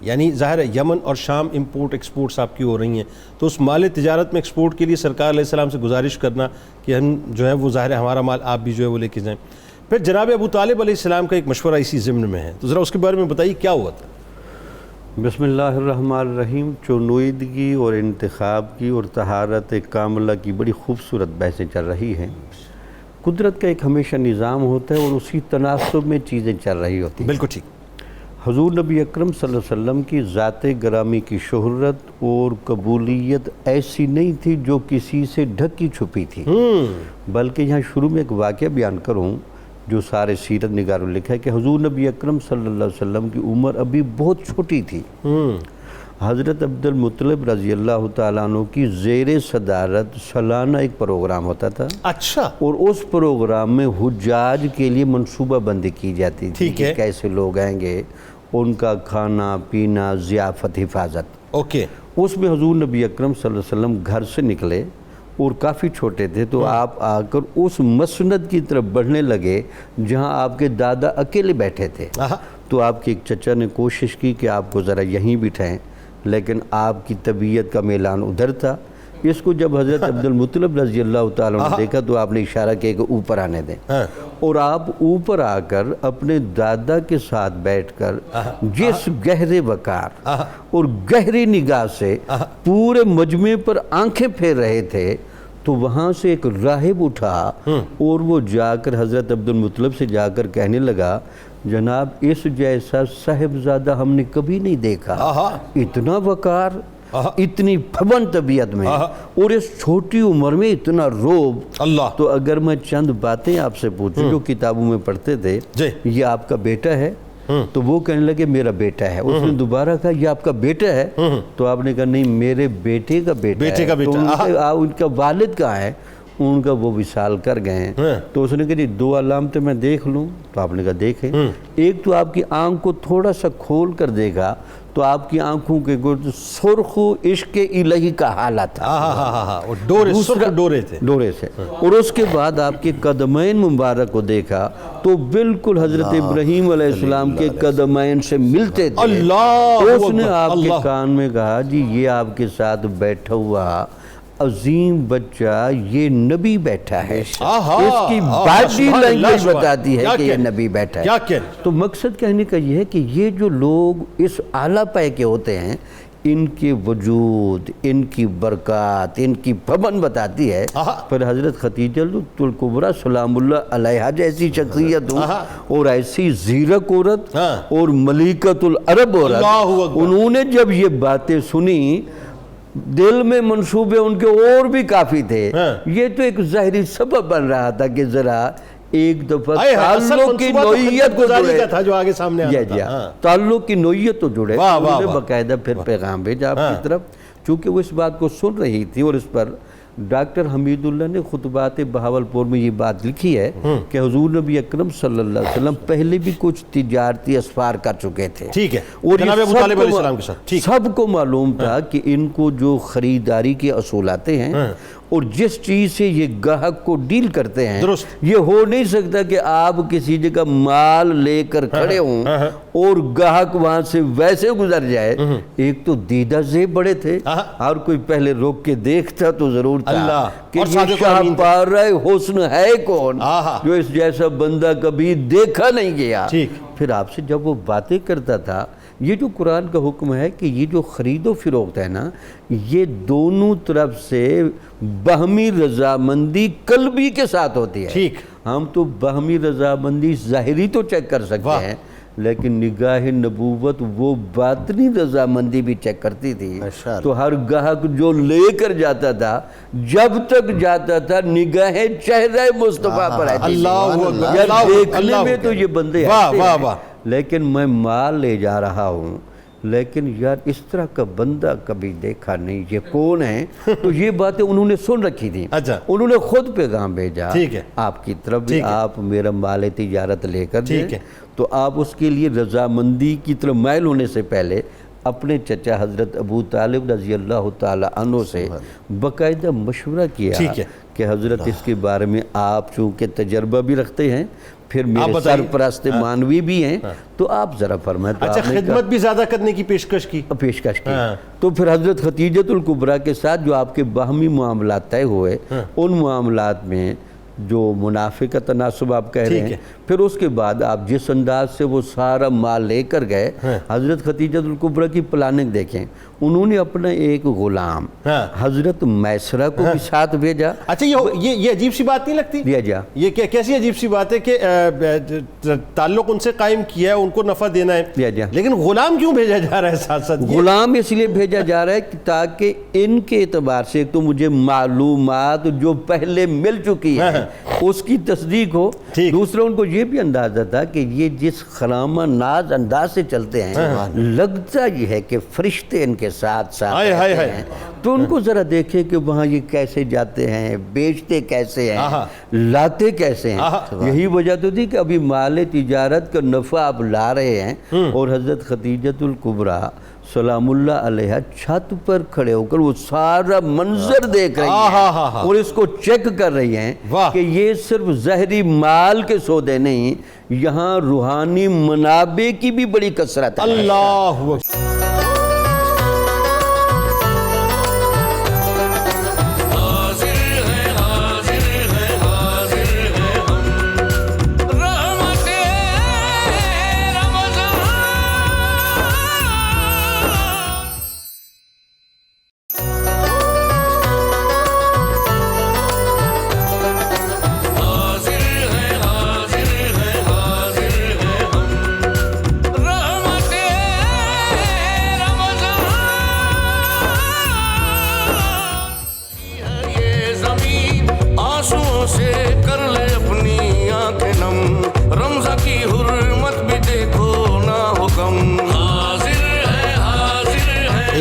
Speaker 2: یعنی ظاہر ہے یمن اور شام امپورٹ ایکسپورٹس آپ کی ہو رہی ہیں، تو اس مال تجارت میں ایکسپورٹ کے لیے سرکار علیہ السلام سے گزارش کرنا کہ ہم جو ہے وہ ظاہر ہے ہمارا مال آپ بھی جو ہے وہ لے کے جائیں. پھر جناب ابو طالب علیہ السلام کا ایک مشورہ اسی ضمن میں ہے، تو ذرا اس کے بارے میں بتائیے کیا ہوا تھا.
Speaker 5: بسم اللہ الرحمن الرحیم. چنویدگی اور انتخاب کی اور طہارت کاملہ کی بڑی خوبصورت بحثیں چل رہی ہیں. قدرت کا ایک ہمیشہ نظام ہوتا ہے اور اسی تناسب میں چیزیں چل رہی ہوتی ہیں.
Speaker 2: بالکل ٹھیک.
Speaker 5: حضور نبی اکرم صلی اللہ علیہ وسلم کی ذات گرامی کی شہرت اور قبولیت ایسی نہیں تھی جو کسی سے ڈھکی چھپی تھی، بلکہ یہاں شروع میں ایک واقعہ بیان کروں جو سارے سیرت نگاروں لکھا ہے کہ حضور نبی اکرم صلی اللہ علیہ وسلم کی عمر ابھی بہت چھوٹی تھی. حضرت عبد المطلب رضی اللہ تعالیٰ عنہ کی زیر صدارت سالانہ ایک پروگرام ہوتا تھا.
Speaker 2: اچھا.
Speaker 5: اور اس پروگرام میں حجاج کے لیے منصوبہ بندی کی جاتی تھی کہ کیسے لوگ آئیں گے، ان کا کھانا پینا، ضیافت، حفاظت.
Speaker 2: اوکے.
Speaker 5: اس میں حضور نبی اکرم صلی اللہ علیہ وسلم گھر سے نکلے اور کافی چھوٹے تھے، تو آپ آ کر اس مسند کی طرف بڑھنے لگے جہاں آپ کے دادا اکیلے بیٹھے تھے. تو آپ کے ایک چچا نے کوشش کی کہ آپ کو ذرا یہیں بٹھائیں، لیکن آپ کی طبیعت کا میلان ادھر تھا. اس کو جب حضرت عبد المطلب رضی اللہ تعالیٰ نے دیکھا تو آپ نے اشارہ کیا کہ اوپر آنے دیں، اور آپ اوپر آ کر اپنے دادا کے ساتھ بیٹھ کر جس گہرے وقار اور گہری نگاہ سے پورے مجمع پر آنکھیں پھیر رہے تھے، تو وہاں سے ایک راہب اٹھا اور وہ جا کر حضرت عبد المطلب سے جا کر کہنے لگا، جناب اس جیسا صاحبزادہ ہم نے کبھی نہیں دیکھا، اتنا وقار، اتنی پھبن طبیعت میں، اور اس چھوٹی عمر میں اتنا روب. تو اگر میں چند باتیں آپ سے پوچھوں جو کتابوں میں پڑھتے تھے، یہ آپ کا بیٹا ہے، تو وہ کہنے لگے میرا بیٹا ہے. اس نے دوبارہ کہا یہ آپ کا بیٹا ہے؟ تو آپ نے کہا نہیں میرے بیٹے کا بیٹا ہے. تو ان کا والد کہاں ہے؟ ان کا وہ وصال کر گئے ہیں. تو اس نے کہا جی 2 علامتیں میں دیکھ لوں؟ تو آپ نے کہا دیکھیں. ایک تو آپ کی آنکھ کو تھوڑا سا کھول کر دیکھا تو آپ کی آنکھوں کے گرد سرخ عشق الہی کا حالت تھا. ڈورے سے. اور اس کے بعد آپ کے قدمین مبارک کو دیکھا تو بالکل حضرت ابراہیم علیہ السلام کے قدمین سے ملتے تھے. اس نے آپ کے کان میں کہا جی یہ آپ کے ساتھ بیٹھا ہوا عظیم بچہ یہ نبی بیٹھا ہے. اس کی باڈی لینگویج بتاتی ہے کہ یہ نبی بیٹھا ہے. تو مقصد کہنے کا یہ ہے کہ یہ جو لوگ اس اعلیٰ پائے کے ہوتے ہیں ان کے وجود، ان کی برکات، ان کی پبن بتاتی ہے. پر حضرت خدیجہ الکبریٰ سلام اللہ علیہا جیسی شخصیت اور ایسی زیرک عورت اور ملیکۃ العرب عورت، انہوں نے جب یہ باتیں سنی دل میں منصوبے ان کے اور بھی کافی تھے. یہ تو ایک ظاہری سبب بن رہا تھا کہ ذرا ایک دفعہ تعلق کی نوعیت کو جڑے، تعلق کی نوعیت تو جڑے. انہوں نے باقاعدہ پھر پیغام بھیجا آپ کی طرف. چونکہ وہ اس بات کو سن رہی تھی اور اس پر ڈاکٹر حمید اللہ نے خطبات بہاولپور میں یہ بات لکھی ہے کہ حضور نبی اکرم صلی اللہ علیہ وسلم پہلے بھی کچھ تجارتی اسفار کر چکے تھے. اور سب کو معلوم تھا کہ ان کو جو خریداری کے اصولات ہیں اور جس چیز سے یہ گاہک کو ڈیل کرتے ہیں یہ ہو نہیں سکتا کہ آپ کسی جگہ مال لے کر کھڑے ہوں اور گاہک وہاں سے ویسے گزر جائے. ایک تو دیدہ زیب بڑے تھے اور کوئی پہلے روک کے دیکھتا تو ضرور تھا کہ یہ شاہ پارہ حسن ہے کون جو اس جیسا بندہ کبھی دیکھا نہیں گیا. پھر آپ سے جب وہ باتیں کرتا تھا، یہ جو قرآن کا حکم ہے کہ یہ جو خرید و فروخت ہے نا یہ دونوں طرف سے باہمی رضامندی قلبی کے ساتھ ہوتی ہے. ہم تو باہمی رضامندی ظاہری تو چیک کر سکتے ہیں لیکن نگاہ نبوت وہ باطنی رضامندی بھی چیک کرتی تھی. تو ہر گاہک جو لے کر جاتا تھا جب تک جاتا تھا نگاہ چہرہ مصطفیٰ پر آتی تھی. یار دیکھنے میں تو یہ بندے ہیں لیکن میں مال لے جا رہا ہوں لیکن یار اس طرح کا بندہ کبھی دیکھا نہیں، یہ کون ہے؟ تو یہ باتیں انہوں نے سن رکھی تھی. انہوں نے خود پیغام بھیجا آپ کی طرف بھی آپ میرا مال تجارت لے کر دیں. تو آپ اس کے لیے رضامندی کی طرف مائل ہونے سے پہلے اپنے چچا حضرت ابو طالب رضی اللہ تعالی عنہ سے باقاعدہ مشورہ کیا کہ حضرت اس کے بارے میں آپ چونکہ تجربہ بھی رکھتے ہیں پھر میرے سرپرست مانوی بھی ہیں تو آپ ذرا فرمائیں.
Speaker 2: اچھا خدمت بھی زیادہ کرنے کی پیشکش کی.
Speaker 5: تو پھر حضرت خدیجہ الکبریٰ کے ساتھ جو آپ کے باہمی معاملات طے ہوئے ان معاملات میں جو منافع کا تناسب آپ کہہ رہے ہیں پھر اس کے بعد آپ جس انداز سے وہ سارا مال لے کر گئے حضرت خدیجہ الکبریٰ کی پلاننگ دیکھیں. انہوں نے اپنا ایک غلام حضرت میسرہ کو بھی ساتھ بھیجا.
Speaker 2: اچھا یہ عجیب سی بات نہیں لگتی؟ یہ کیسی عجیب سی بات ہے کہ تعلق ان سے قائم کیا ہے، ان کو نفع دینا ہے، لیکن غلام کیوں بھیجا جا رہا ہے ساتھ ساتھ؟
Speaker 5: غلام اس لیے بھیجا جا رہا ہے تاکہ ان کے اعتبار سے تو مجھے معلومات جو پہلے مل چکی ہے اس کی تصدیق ہو. دوسرا ان کو یہ بھی اندازہ تھا کہ یہ جس خرامہ ناز انداز سے چلتے ہیں لگتا یہ ہے کہ فرشتے ان کے ساتھ رہتے ہیں. تو ان کو ذرا دیکھیں کہ وہاں یہ کیسے جاتے ہیں، بیچتے کیسے ہیں، لاتے کیسے ہیں. یہی وجہ تو تھی کہ ابھی مال تجارت کا نفع آپ لا رہے ہیں اور حضرت خدیجہ الکبریٰ سلام اللہ علیہ چھت پر کھڑے ہو کر وہ سارا منظر دیکھ رہی ہیں اور اس کو چیک کر رہی ہیں کہ یہ صرف ظاہری مال کے سودے نہیں، یہاں روحانی منابع کی بھی بڑی کثرت ہے.
Speaker 2: اللہ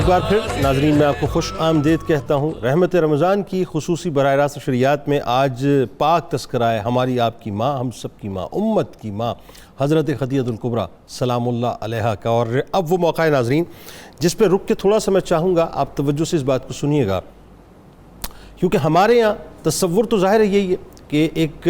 Speaker 2: بار پھر ناظرین میں آپ کو خوش آمدید کہتا ہوں۔ رحمت رمضان کی خصوصی براہ راست شریعت میں آج پاک تذکرہ ہے ہماری آپ کی ماں، ہم سب کی ماں، امت کی ماں حضرت خدیجہ الکبریٰ سلام اللہ علیہا کا۔ اور اب وہ موقع ہے ناظرین جس پہ رک کے تھوڑا سا میں چاہوں گا آپ توجہ سے اس بات کو سنیے گا، کیونکہ ہمارے یہاں تصور تو ظاہر ہے یہی ہے کہ ایک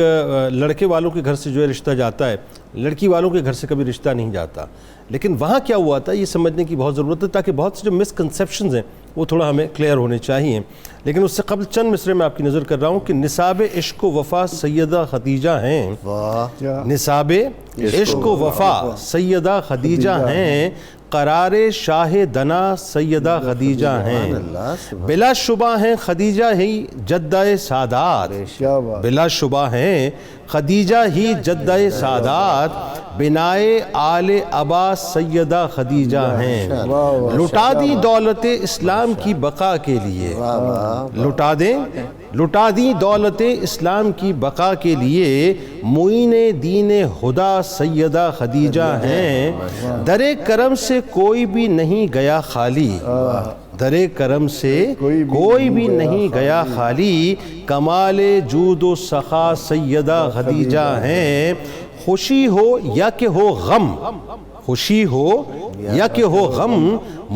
Speaker 2: لڑکے والوں کے گھر سے جو ہے رشتہ جاتا ہے، لڑکی والوں کے گھر سے کبھی رشتہ نہیں جاتا، لیکن وہاں کیا ہوا تھا یہ سمجھنے کی بہت ضرورت ہے، تاکہ بہت سے جو مسکنسیپشنز ہیں وہ تھوڑا ہمیں کلیئر ہونے چاہیے۔ لیکن اس سے قبل چند مصرے میں آپ کی نظر کر رہا ہوں کہ نصاب عشق و وفا سیدہ خدیجہ ہیں، نصاب عشق و وفا سیدہ خدیجہ ہیں، قرار شاہ دنا سیدہ خدیجہ ہیں، بلا شبہ ہیں خدیجہ ہی جدہ سادات، بلا شبہ ہیں خدیجہ ہی جدہ سادات، بنائے آل ابا سیدہ خدیجہ ہیں، لٹا دی دولت اسلام کی بقا کے لیے، لٹا دی دولت اسلام کی بقا کے لیے، معین دین خدا سیدہ خدیجہ ہیں، در کرم سے کوئی بھی نہیں گیا خالی، در کرم سے کوئی بھی نہیں گیا خالی، کمال جود و سخا سیدہ خدیجہ ہیں، خوشی ہو یا کہ ہو غم، خوشی ہو یا کہ ہو غم،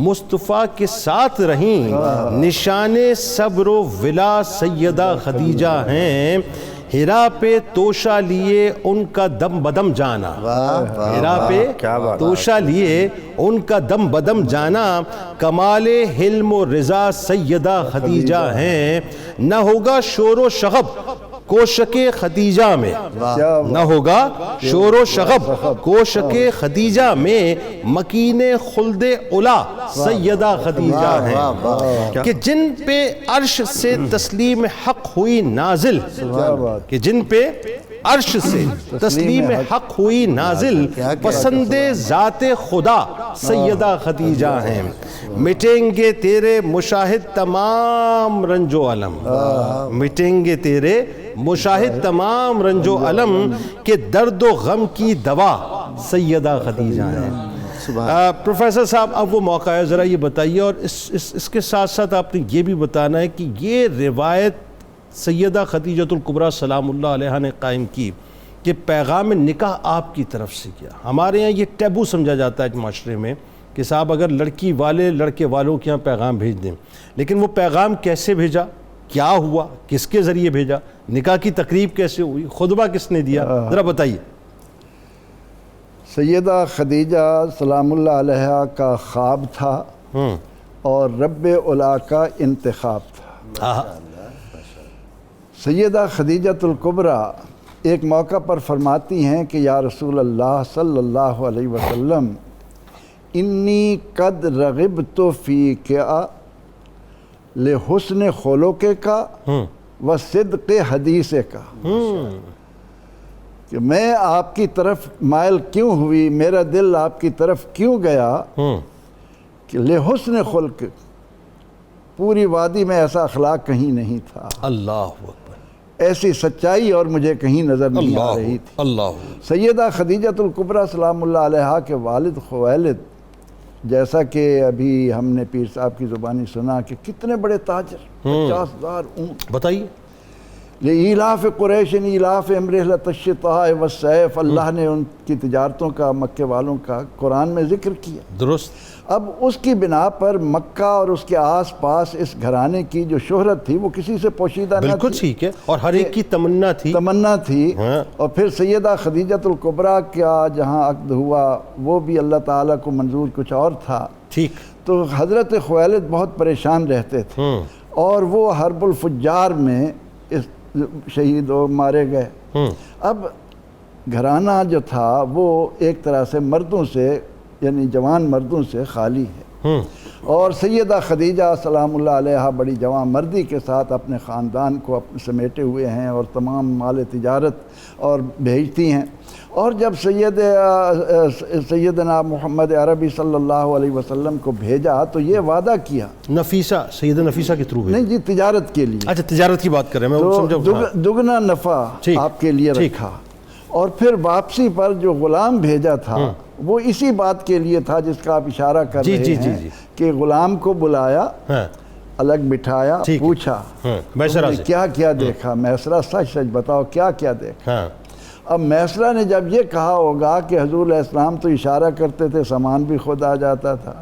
Speaker 2: مصطفیٰ کے ساتھ رہیں، نشان صبر و ولا سیدہ خدیجہ ہیں، ہیرا پہ توشہ لیے ان کا دم بدم جانا، ہیرا پہ توشہ لیے ان کا دم بدم جانا، کمال حلم و رضا سیدہ خدیجہ ہیں، نہ ہوگا شور و شغب کوشک خدیجہ میں، نہ ہوگا شور و شغب کوشک خدیجہ میں، مکین خلد علا سیدہ خدیجہ ہیں، کہ جن پہ عرش سے تسلیم حق ہوئی نازل، کہ جن پہ عرش سے تسلیم حق ہوئی نازل، پسند ذات خدا سیدہ خدیجہ ہیں، مٹیں گے تیرے مشاہد تمام رنج و علم، مٹیں گے تیرے مشاہد تمام رنج و علم، کہ درد و غم کی دوا سیدہ خدیجہ ہیں۔ پروفیسر صاحب اب وہ موقع ہے، ذرا یہ بتائیے، اور اس کے ساتھ ساتھ آپ نے یہ بھی بتانا ہے کہ یہ روایت سیدہ خدیجہ الکبریٰ سلام اللہ علیہا نے قائم کی کہ پیغام نکاح آپ کی طرف سے کیا۔ ہمارے یہاں یہ ٹیبو سمجھا جاتا ہے معاشرے میں کہ صاحب اگر لڑکی والے لڑکے والوں کے یہاں پیغام بھیج دیں، لیکن وہ پیغام کیسے بھیجا، کیا ہوا، کس کے ذریعے بھیجا، نکاح کی تقریب کیسے ہوئی، خطبہ کس نے دیا، ذرا بتائیے۔
Speaker 4: سیدہ خدیجہ سلام اللہ علیہا کا خواب تھا اور رب اعلیٰ کا انتخاب تھا۔ سیدہ خدیجہ الکبریٰ ایک موقع پر فرماتی ہیں کہ یا رسول اللہ صلی اللہ علیہ وسلم، انی قد رغبت فیک لحسن خلق کا و صدق حدیث کا، کہ میں آپ کی طرف مائل کیوں ہوئی، میرا دل آپ کی طرف کیوں گیا، کہ لحسن خلق، پوری وادی میں ایسا اخلاق کہیں نہیں تھا،
Speaker 2: اللہ اکبر،
Speaker 4: ایسی سچائی اور مجھے کہیں نظر نہیں آ رہی تھی۔
Speaker 2: اللہ
Speaker 4: سیدہ خدیجہ الکبریٰ سلام اللہ علیہا کے والد خویلد، جیسا کہ ابھی ہم نے پیر صاحب کی زبانی سنا کہ کتنے بڑے تاجر، 50,000 اونٹ،
Speaker 2: بتائیے،
Speaker 4: لِإِيلَافِ قُرَيْشٍ إِيلَافِهِمْ رِحْلَةَ الشِّتَاءِ وَالصَّيْفِ، اللہ نے ان کی تجارتوں کا، مکے والوں کا قرآن میں ذکر کیا۔
Speaker 2: درست۔
Speaker 4: اب اس کی بنا پر مکہ اور اس کے آس پاس اس گھرانے کی جو شہرت تھی وہ کسی سے پوشیدہ نہ تھی،
Speaker 2: بالکل ٹھیک ہے، اور ہر ایک کی تمنا تھی،
Speaker 4: اور پھر سیدہ خدیجہ الکبریٰ کا جہاں عقد ہوا وہ بھی اللہ تعالیٰ کو منظور کچھ اور تھا،
Speaker 2: ٹھیک،
Speaker 4: تو حضرت خویلد بہت پریشان رہتے تھے، اور وہ حرب الفجار میں شہید و مارے گئے۔ اب گھرانہ جو تھا وہ ایک طرح سے مردوں سے، یعنی جوان مردوں سے خالی ہے، اور سیدہ خدیجہ سلام اللہ علیہا بڑی جوان مردی کے ساتھ اپنے خاندان کو سمیٹے ہوئے ہیں اور تمام مال تجارت اور بھیجتی ہیں۔ اور جب سیدنا محمد عربی صلی اللہ علیہ وسلم کو بھیجا تو یہ وعدہ کیا،
Speaker 2: نفیسہ، سیدہ نفیسہ کے تھرو
Speaker 4: نہیں جی، تجارت کے لیے،
Speaker 2: اچھا تجارت کی بات کر رہے ہیں، میں سمجھا،
Speaker 4: دگنا نفع آپ کے لیے رکھا، اور پھر واپسی پر جو غلام بھیجا تھا وہ اسی بات کے لیے تھا جس کا آپ اشارہ کر رہے ہیں کہ غلام کو بلایا، الگ بٹھایا، پوچھا کیا کیا دیکھا، میسرہ سچ سچ بتاؤ کیا کیا دیکھا۔ اب میسرہ نے جب یہ کہا ہوگا کہ حضور علیہ السلام تو اشارہ کرتے تھے، سامان بھی خود آ جاتا تھا،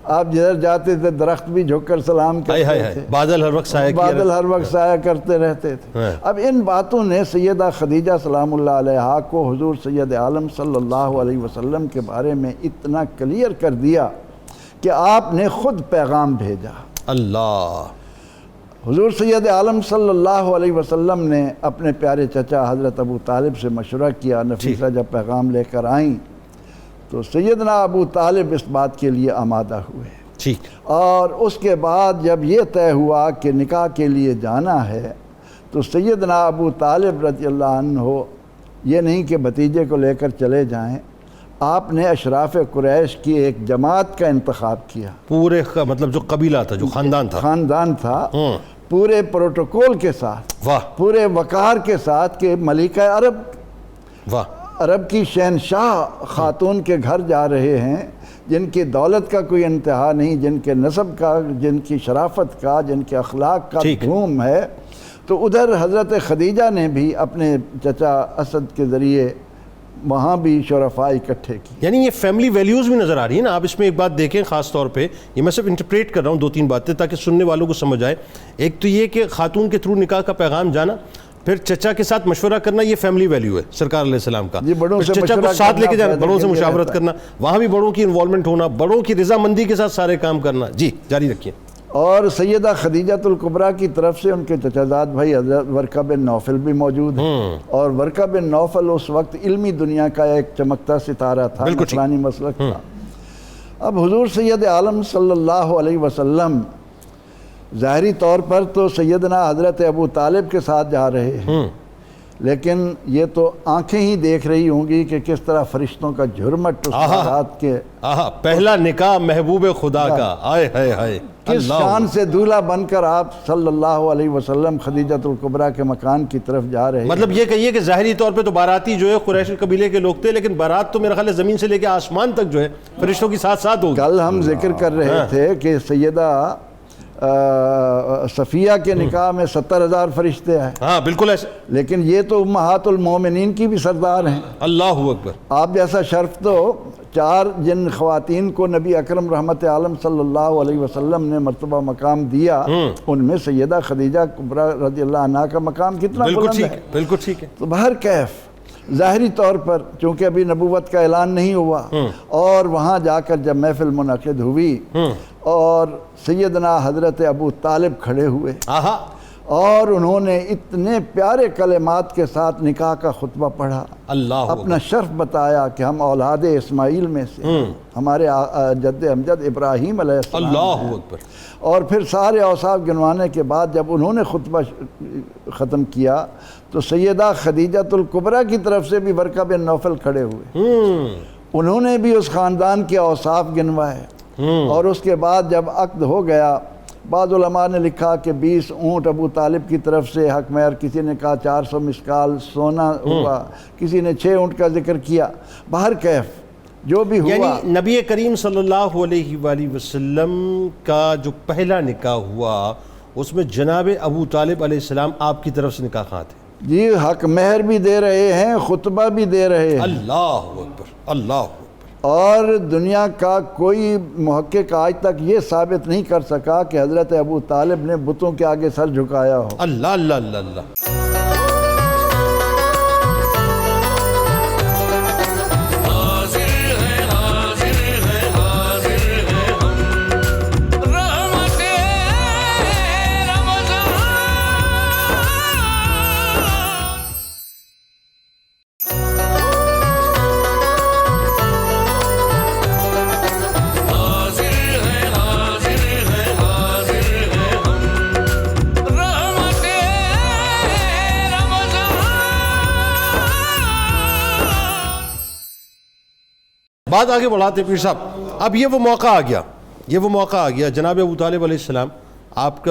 Speaker 4: آپ جدھر جاتے تھے درخت بھی جھک کر سلام کرتے تھے،
Speaker 2: بادل ہر وقت
Speaker 4: سایہ کرتے رہتے تھے۔ اب ان باتوں نے سیدہ خدیجہ سلام اللہ علیہا کو حضور سید عالم صلی اللہ علیہ وسلم کے بارے میں اتنا کلیئر کر دیا کہ آپ نے خود پیغام بھیجا۔
Speaker 2: اللہ،
Speaker 4: حضور سید عالم صلی اللہ علیہ وسلم نے اپنے پیارے چچا حضرت ابو طالب سے مشورہ کیا۔ نفیسہ جب پیغام لے کر آئیں تو سیدنا ابو طالب اس بات کے لیے آمادہ ہوئے، اور اس کے بعد جب یہ طے ہوا کہ نکاح کے لیے جانا ہے تو سیدنا ابو طالب رضی اللہ عنہ یہ نہیں کہ بھتیجے کو لے کر چلے جائیں، آپ نے اشراف قریش کی ایک جماعت کا انتخاب کیا،
Speaker 2: پورے مطلب جو قبیلہ تھا، جو خاندان تھا،
Speaker 4: پورے پروٹوکول کے ساتھ، پورے وقار کے ساتھ کہ ملکہ عرب کی شہنشاہ خاتون کے گھر جا رہے ہیں، جن کی دولت کا کوئی انتہا نہیں، جن کے نسب کا، جن کی شرافت کا، جن کے اخلاق کا دھوم ہے۔ تو ادھر حضرت خدیجہ نے بھی اپنے چچا اسد کے ذریعے وہاں بھی شرفاء اکٹھے کی۔
Speaker 2: یعنی یہ فیملی ویلیوز بھی نظر آ رہی ہیں نا۔ آپ اس میں ایک بات دیکھیں خاص طور پہ، یہ میں صرف انٹرپریٹ کر رہا ہوں 2-3 باتیں تاکہ سننے والوں کو سمجھ آئے۔ ایک تو یہ کہ خاتون کے تھرو نکاح کا پیغام جانا، پھر چچا کے ساتھ مشورہ کرنا، یہ فیملی ویلیو ہے سرکار علیہ السلام کا۔ چچا کو ساتھ لے کے جانا، بڑوں سے مشاورت کرنا، وہاں بھی بڑوں کی انوالومنٹ ہونا، بڑوں کی رضامندی کے ساتھ سارے کام کرنا۔ جی جاری رکھیے۔
Speaker 4: اور سیدہ خدیجۃ الکبریٰ کی طرف سے ان کے چچا زاد بھائی حضرت ورقہ بن نوفل بھی موجود ہیں، اور ورقہ بن نوفل اس وقت علمی دنیا کا ایک چمکتا ستارہ تھا، نصرانی مسلک تھا۔ اب حضور سید عالم صلی اللہ علیہ وسلم ظاہری طور پر تو سیدنا حضرت ابو طالب کے ساتھ جا رہے ہیں، لیکن یہ تو آنکھیں ہی دیکھ رہی ہوں گی کہ کس طرح فرشتوں کا جھرمٹ اس رات کے
Speaker 2: پہلا نکاح محبوب خدا کا، آئے ہائے ہائے،
Speaker 4: کس شان سے دولہا بن کر آپ صلی اللہ علیہ وسلم خدیجۃ الکبریٰ کے مکان کی طرف جا رہے ہیں۔
Speaker 2: مطلب یہ کہیے کہ ظاہری طور پہ تو باراتی جو ہے قریش قبیلے کے لوگ تھے، لیکن بارات تو میرا خیال ہے زمین سے لے کے آسمان تک جو ہے فرشتوں کی ساتھ ساتھ ہوگی۔
Speaker 4: کل ہم ذکر کر رہے تھے کہ سیدہ صفیہ کے نکاح میں 70,000 فرشتے ہیں۔
Speaker 2: ہاں بالکل ایسے،
Speaker 4: لیکن یہ تو امہات المومنین کی بھی سردار ہیں۔
Speaker 2: اللہ اکبر۔
Speaker 4: آپ جیسا شرف تو 4 جن خواتین کو نبی اکرم رحمت عالم صلی اللہ علیہ وسلم نے مرتبہ مقام دیا، ان میں سیدہ خدیجہ کبریٰ رضی اللہ عنہا کا مقام کتنا بلند ہے۔
Speaker 2: بالکل ٹھیک ہے۔
Speaker 4: تو بہر کیف ظاہری طور پر چونکہ ابھی نبوت کا اعلان نہیں ہوا، اور وہاں جا کر جب محفل منعقد ہوئی اور سیدنا حضرت ابو طالب کھڑے ہوئے اور انہوں نے اتنے پیارے کلمات کے ساتھ نکاح کا خطبہ پڑھا، اپنا شرف بتایا کہ ہم اولاد اسماعیل میں سے، ہمارے جد امجد ابراہیم علیہ السلام،
Speaker 2: اللہ اکبر،
Speaker 4: اور پھر سارے اوصاف گنوانے کے بعد جب انہوں نے خطبہ ختم کیا تو سیدہ خدیجۃ الکبریٰ کی طرف سے بھی ورقہ بن نوفل کھڑے ہوئے، انہوں نے بھی اس خاندان کے اوصاف گنوائے، اور اس کے بعد جب عقد ہو گیا، بعض علماء نے لکھا کہ 20 اونٹ ابو طالب کی طرف سے حق مہر، کسی نے کہا 400 مسکال سونا ہوا، کسی نے 6 اونٹ کا ذکر کیا۔ بہر کیف جو بھی ہوا،
Speaker 2: یعنی نبی کریم صلی اللہ علیہ وآلہ وسلم کا جو پہلا نکاح ہوا اس میں جناب ابو طالب علیہ السلام آپ کی طرف سے نکاح خواہ تھے۔
Speaker 4: جی حق مہر بھی دے رہے ہیں، خطبہ بھی دے رہے ہیں۔
Speaker 2: اللہ اکبر، اللہ اکبر۔
Speaker 4: اور دنیا کا کوئی محقق آج تک یہ ثابت نہیں کر سکا کہ حضرت ابو طالب نے بتوں کے آگے سر جھکایا ہو۔
Speaker 2: اللہ اللہ اللہ اللہ۔ بات آگے بڑھاتے پیر صاحب، اب یہ وہ موقع آ گیا جناب ابو طالب علیہ السلام آپ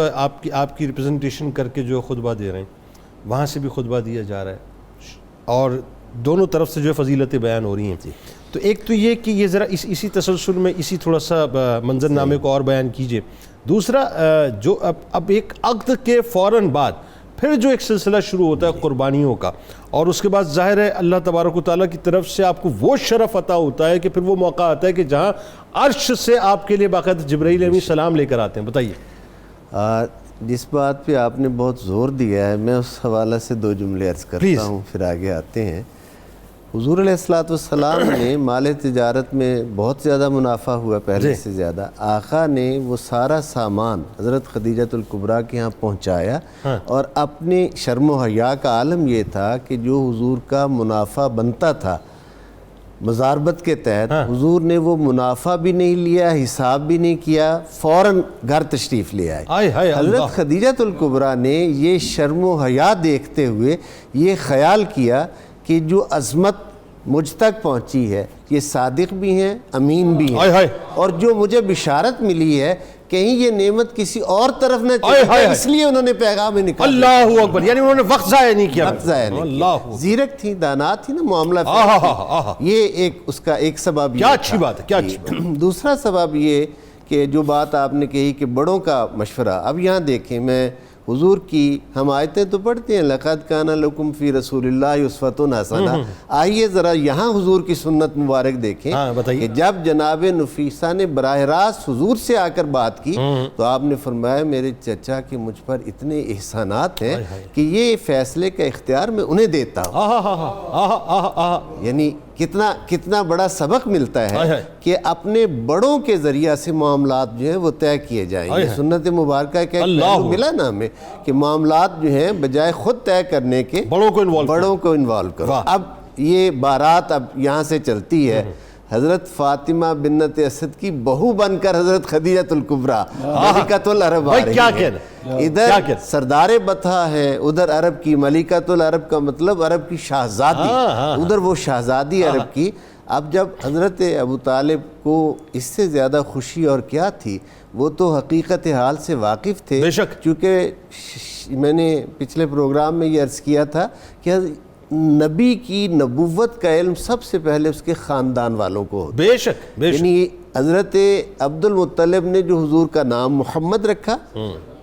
Speaker 2: کی ریپرزنٹیشن کر کے جو خطبہ دے رہے ہیں، وہاں سے بھی خطبہ دیا جا رہا ہے، اور دونوں طرف سے جو ہے فضیلتیں بیان ہو رہی ہیں. تو ایک تو یہ کہ یہ ذرا اسی تسلسل میں اسی تھوڑا سا منظر نامے کو اور بیان کیجئے. دوسرا جو اب ایک عقد کے فوراً بعد پھر جو ایک سلسلہ شروع ہوتا ہے قربانیوں کا، اور اس کے بعد ظاہر ہے اللہ تبارک و تعالیٰ کی طرف سے آپ کو وہ شرف عطا ہوتا ہے کہ پھر وہ موقع آتا ہے کہ جہاں عرش سے آپ کے لیے باقاعدہ جبرائیل امین سلام لے کر آتے ہیں. بتائیے.
Speaker 3: جس بات پہ آپ نے بہت زور دیا ہے میں اس حوالہ سے 2 جملے عرض کرتا ہوں پھر آگے آتے ہیں. حضور علیہ السلام نے مال تجارت میں بہت زیادہ منافع ہوا پہلے سے زیادہ. آقا نے وہ سارا سامان حضرت خدیجۃ الکبریٰ کے ہاں پہنچایا اور اپنے شرم و حیا کا عالم یہ تھا کہ جو حضور کا منافع بنتا تھا مزاربت کے تحت، حضور نے وہ منافع بھی نہیں لیا، حساب بھی نہیں کیا، فوراً گھر تشریف لے آئے. حضرت خدیجۃ الکبریٰ نے یہ شرم و حیا دیکھتے ہوئے یہ خیال کیا کہ جو عظمت مجھ تک پہنچی ہے یہ صادق بھی ہیں، امین بھی ہیں، اور جو مجھے بشارت ملی ہے کہیں یہ نعمت کسی اور طرف نہ چلی جائے، اس لیے انہوں نے پیغام ہی نکالا.
Speaker 2: اللہ اکبر. یعنی انہوں نے وقت ضائع نہیں کیا.
Speaker 3: وقت ضائع نہیں کیا. زیرک تھی، دانات تھی نا معاملہ. یہ ایک اس کا ایک سبب.
Speaker 2: کیا اچھی بات ہے، کیا اچھی بات.
Speaker 3: دوسرا سبب یہ کہ جو بات آپ نے کہی کہ بڑوں کا مشورہ. اب یہاں دیکھیں، میں حضور کی ہم آیتیں تو پڑھتے ہیں لَقَدْ كَانَ لَكُمْ فِي رَسُولِ اللَّهِ أُسْوَةٌ حَسَنَةٌ. آئیے ذرا یہاں حضور کی سنت مبارک دیکھیں کہ جب جناب نفیسہ نے براہ راست حضور سے آ کر بات کی تو آپ نے فرمایا میرے چچا کہ مجھ پر اتنے احسانات ہیں کہ یہ فیصلے کا اختیار میں انہیں دیتا ہوں. یعنی کتنا بڑا سبق ملتا ہے کہ اپنے بڑوں کے ذریعہ سے معاملات جو ہیں وہ طے کیے جائیں. یہ سنت مبارکہ کا ایک پہلو ملا نا ہمیں کہ معاملات جو ہیں بجائے خود طے کرنے کے بڑوں کو انوالو کرو. اب یہ بارات اب یہاں سے چلتی ہے. حضرت فاطمہ بنت اسد کی بہو بن کر حضرت خدیجۃ الکبریٰ ملکۃ العرب آ رہی ہے. ادھر سردار بطحہ ہے، ادھر عرب کی ملکۃ العرب کا مطلب عرب کی شہزادی، ادھر وہ شہزادی عرب کی. اب جب حضرت ابو طالب کو اس سے زیادہ خوشی اور کیا تھی، وہ تو حقیقت حال سے واقف تھے. چونکہ میں نے پچھلے پروگرام میں یہ عرض کیا تھا کہ نبی کی نبوت کا علم سب سے پہلے اس کے خاندان والوں کو ہوتا ہے. بے شک. یعنی حضرت عبد المطلب نے جو حضور کا نام محمد رکھا،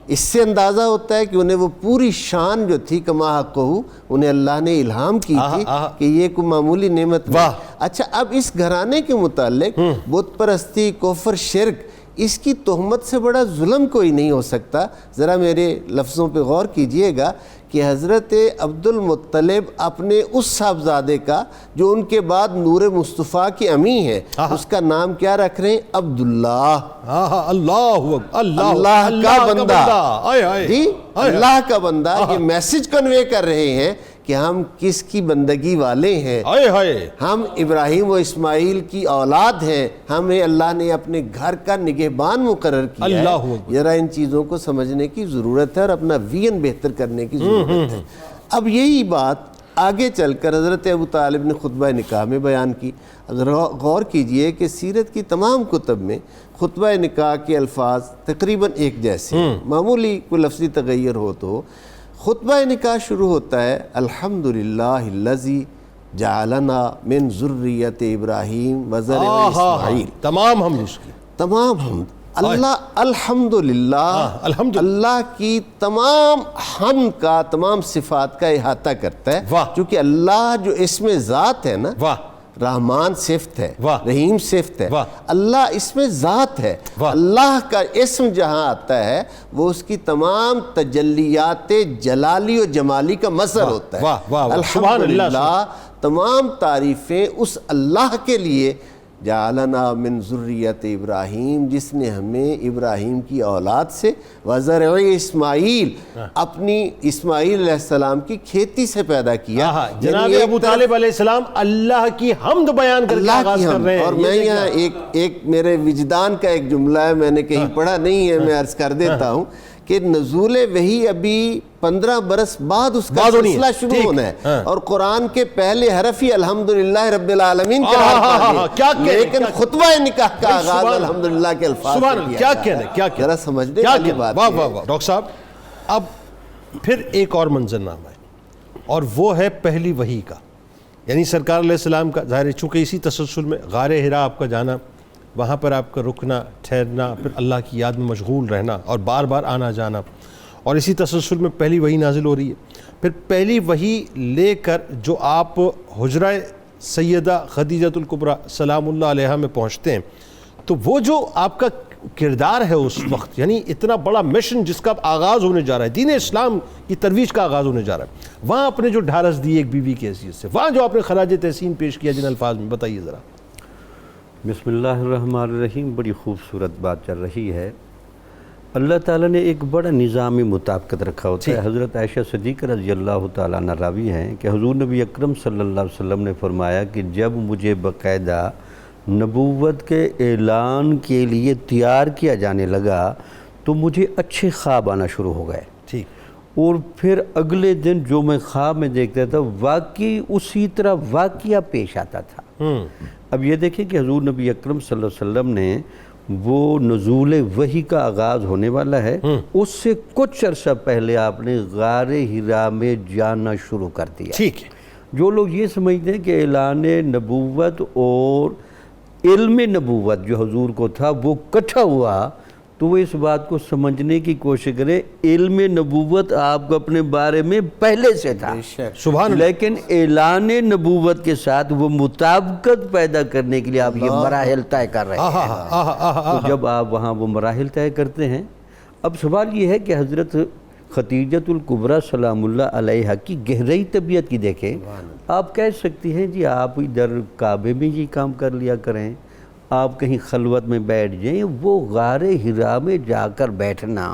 Speaker 3: اس سے اندازہ ہوتا ہے کہ انہیں وہ پوری شان جو تھی کما حقہ انہیں اللہ نے الہام کی تھی کہ یہ کوئی معمولی نعمت نہیں. اچھا، اب اس گھرانے کے متعلق بت پرستی، کفر، شرک، اس کی تہمت سے بڑا ظلم کوئی نہیں ہو سکتا. ذرا میرے لفظوں پہ غور کیجئے گا کہ حضرت عبد المطلب اپنے اس صاحبزادے کا جو ان کے بعد نور مصطفیٰ کی امی ہے، اس کا نام کیا رکھ رہے ہیں؟ عبداللہ. اللہ کا بندہ. جی، اللہ کا بندہ. یہ میسج کنوے کر رہے ہیں کہ ہم کس کی بندگی والے ہیں. ہم ابراہیم و اسماعیل کی اولاد ہیں. ہمیں اللہ نے اپنے گھر کا نگہبان مقرر کیا ہے. ذرا ان چیزوں کو سمجھنے کی ضرورت ہے اور اپنا وین بہتر کرنے کی ضرورت ہے. اب یہی بات آگے چل کر حضرت ابو طالب نے خطبہ نکاح میں بیان کی. غور کیجئے کہ سیرت کی تمام کتب میں خطبہ نکاح کے الفاظ تقریباً ایک جیسے ہیں. معمولی کوئی لفظی تغیر ہو تو خطبہ نکاح شروع ہوتا ہے الحمدللہ الذی جعلنا من ذریت ابراہیم و ذریت اسماعیل. تمام حمد الحمدللہ. اللہ کی تمام حمد کا، تمام صفات کا احاطہ کرتا ہے. چونکہ اللہ جو اسم ذات ہے نا، رحمان صفت ہے، رحیم صفت ہے، اللہ اس میں ذات ہے. اللہ کا اسم جہاں آتا ہے وہ اس کی تمام تجلیات جلالی و جمالی کا مظہر ہوتا ہے. الحمدللہ، تمام تعریفیں اس اللہ کے لیے جعلنا من ذریت ابراہیم، جس نے ہمیں ابراہیم کی اولاد سے وزرع اسماعیل، اپنی اسماعیل علیہ السلام کی کھیتی سے پیدا کیا.
Speaker 2: جناب ابو طالب علیہ السلام اللہ کی حمد بیان کر کے آغاز کر رہے ہیں.
Speaker 3: اور میں یہاں ایک میرے وجدان کا ایک جملہ ہے، میں نے کہیں پڑھا نہیں ہے، میں عرض کر دیتا ہوں کہ نزول وحی ابھی 15 برس بعد اس کا سلسلہ شروع ہونا ہے، اور قرآن کے پہلے حرف ہی الحمدللہ رب العالمین کے حرف، لیکن خطبہ نکاح کا آغاز الحمدللہ کے الفاظ سے کیا جاتا ہے. ذرا سمجھنے والی بات ہے.
Speaker 2: ڈاکٹر صاحب، اب پھر ایک اور منظر نامہ ہے اور وہ ہے پہلی وحی کا. یعنی سرکار علیہ السلام کا ظاہر ہے چونکہ اسی تسلسل میں غار حرا آپ کا جانا، وہاں پر آپ کا رکنا، ٹھہرنا، پھر اللہ کی یاد میں مشغول رہنا اور بار بار آنا جانا، اور اسی تسلسل میں پہلی وحی نازل ہو رہی ہے. پھر پہلی وحی لے کر جو آپ حجرہ سیدہ خدیجۃ الکبریٰ سلام اللہ علیہا میں پہنچتے ہیں، تو وہ جو آپ کا کردار ہے اس وقت، یعنی اتنا بڑا مشن جس کا آغاز ہونے جا رہا ہے، دین اسلام کی ترویج کا آغاز ہونے جا رہا ہے، وہاں آپ نے جو ڈھارس دی ایک بیوی کی حیثیت سے، وہاں جو آپ نے خراج تحسین پیش کیا جن الفاظ میں، بتائیے ذرا.
Speaker 5: بسم اللہ الرحمن الرحیم. بڑی خوبصورت بات چل رہی ہے. اللہ تعالیٰ نے ایک بڑا نظامی مطابقت رکھا ہوتا ہے. حضرت عائشہ صدیقہ رضی اللہ تعالیٰ عنہ راوی ہیں کہ حضور نبی اکرم صلی اللہ علیہ وسلم نے فرمایا کہ جب مجھے باقاعدہ نبوت کے اعلان کے لیے تیار کیا جانے لگا تو مجھے اچھے خواب آنا شروع ہو گئے.
Speaker 2: ٹھیک.
Speaker 5: اور پھر اگلے دن جو میں خواب میں دیکھتا تھا واقعی اسی طرح واقعہ پیش آتا تھا. اب یہ دیکھیں کہ حضور نبی اکرم صلی اللہ علیہ وسلم نے وہ نزول وحی کا آغاز ہونے والا ہے، اس سے کچھ عرصہ پہلے آپ نے غار حرا میں جانا شروع کر دیا.
Speaker 2: ٹھیک ہے.
Speaker 5: جو لوگ یہ سمجھتے ہیں کہ اعلان نبوت اور علم نبوت جو حضور کو تھا وہ کٹھا ہوا، تو وہ اس بات کو سمجھنے کی کوشش کرے علم نبوت آپ کو اپنے بارے میں پہلے سے تھا،
Speaker 2: سبحان اللہ.
Speaker 5: لیکن اعلان نبوت کے ساتھ وہ مطابقت پیدا کرنے کے لیے آپ یہ مراحل طے کر رہے ہیں. تو جب آپ وہاں وہ مراحل طے کرتے ہیں، اب سوال یہ ہے کہ حضرت خدیجۃ الکبریٰ سلام اللہ علیہا کی گہرائی طبیعت کی دیکھیں. آپ کہہ سکتی ہیں جی آپ ادھر کعبے میں یہ کام کر لیا کریں، آپ کہیں خلوت میں بیٹھ جائیں. وہ غار حرا میں جا کر بیٹھنا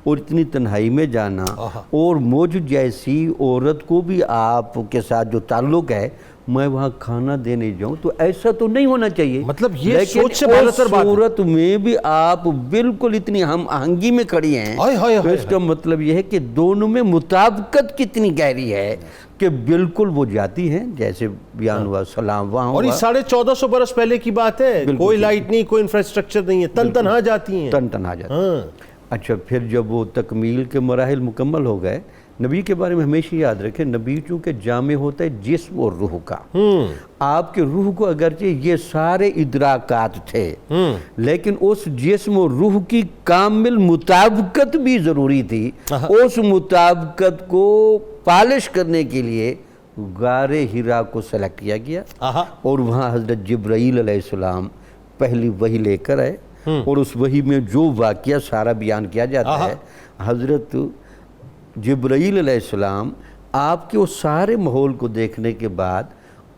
Speaker 5: اور اتنی تنہائی میں جانا، اور مجھ جیسی عورت کو بھی آپ کے ساتھ جو تعلق ہے میں وہاں کھانا دینے جاؤں، تو ایسا تو نہیں ہونا چاہیے.
Speaker 2: مطلب یہ سوچ سے بالاتر بات ہے.
Speaker 5: صورت میں بھی آپ بالکل اتنی ہم آہنگی میں کھڑی ہیں، تو اس کا مطلب یہ ہے کہ دونوں میں مطابقت کتنی گہری ہے کہ بالکل وہ جاتی ہیں جیسے بیان ہوا سلام وہاں ہوا.
Speaker 2: اور یہ 1450 برس پہلے کی بات ہے، کوئی لائٹ نہیں، کوئی انفراسٹرکچر نہیں ہے، تن تنہا جاتی ہیں.
Speaker 5: تن تنہا جاتی ہیں. اچھا پھر جب وہ تکمیل کے مراحل مکمل ہو گئے، نبی کے بارے میں ہمیشہ یاد رکھیں نبی چونکہ جامع ہوتا ہے جسم اور روح کا. آپ کے روح کو اگرچہ یہ سارے ادراکات تھے، لیکن اس جسم اور روح کی کامل مطابقت بھی ضروری تھی. اس مطابقت کو پالش کرنے کے لیے غار حرا کو سلیکٹ کیا گیا، اور وہاں حضرت جبرائیل علیہ السلام پہلی وحی لے کر آئے، اور اس وحی میں جو واقعہ سارا بیان کیا جاتا ہے، حضرت جبرائیل علیہ السلام آپ کے اس سارے ماحول کو دیکھنے کے بعد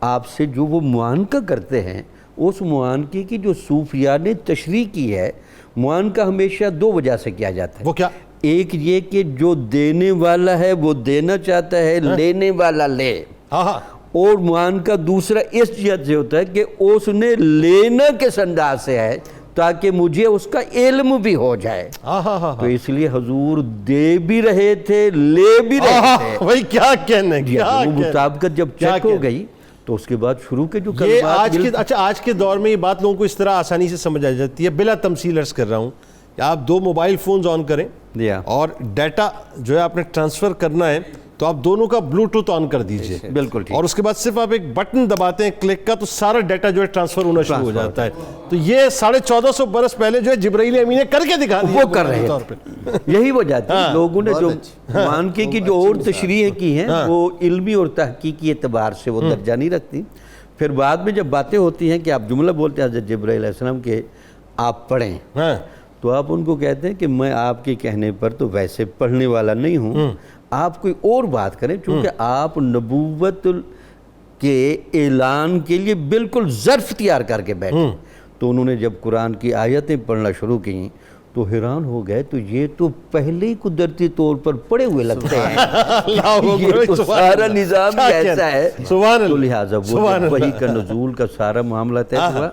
Speaker 5: آپ سے جو وہ معانقہ کرتے ہیں، اس معانقے کی جو صوفیاء نے تشریح کی ہے، معانقہ ہمیشہ دو وجہ سے کیا جاتا ہے.
Speaker 2: وہ کیا؟
Speaker 5: ایک یہ کہ جو دینے والا ہے وہ دینا چاہتا ہے، لینے والا لے. اور معانقہ دوسرا اس جہت سے ہوتا ہے کہ اس نے لینا کس انداز سے ہے تاکہ مجھے اس کا علم بھی ہو جائے. تو اس لیے حضور دے بھی رہے تھے، لے بھی رہے تھے.
Speaker 2: وہی کیا کہنے
Speaker 5: وہ مطابقت جب چیک ہو گئی تو اس کے بعد شروع کے جو
Speaker 2: یہ آج کے دور میں یہ بات لوگوں کو اس طرح آسانی سے سمجھ آ جاتی ہے. بلا تمثیل عرض کر رہا ہوں کہ آپ 2 موبائل فونز آن کریں اور ڈیٹا جو ہے آپ نے ٹرانسفر کرنا ہے تو آپ دونوں کا بلوٹوتھ آن کر دیجئے.
Speaker 5: بالکل ٹھیک.
Speaker 2: اور اس کے بعد صرف آپ ایک بٹن دباتے ہیں کلک کا تو سارا ڈیٹا جو ہے ٹرانسفر ہونا شروع ہو جاتا ہے. تو یہ 1450 برس پہلے جو ہے جبرائیل امین نے کر کے دکھا دیا،
Speaker 5: وہ کر رہے ہیں. یہی وجہ تھی لوگوں نے جو معانقے کی جو اور تشریح کی ہیں وہ علمی اور تحقیقی اعتبار سے وہ درجہ نہیں رکھتی. پھر بعد میں جب باتیں ہوتی ہیں کہ آپ جملہ بولتے ہیں حضرت جبرائیل علیہ السلام کے آپ پڑھیں، تو آپ ان کو کہتے ہیں کہ میں آپ کے کہنے پر تو ویسے پڑھنے والا نہیں ہوں، آپ کوئی اور بات کریں، چونکہ آپ نبوت کے اعلان کے لیے بالکل ظرف تیار کر کے بیٹھے. تو انہوں نے جب قرآن کی آیتیں پڑھنا شروع کی تو حیران ہو گئے، تو یہ تو پہلے ہی قدرتی طور پر پڑے ہوئے لگتے ہیں، یہ تو سارا نظام ایسا ہے. تو لہٰذا وہ وحی کا نزول کا سارا معاملہ طے ہوا.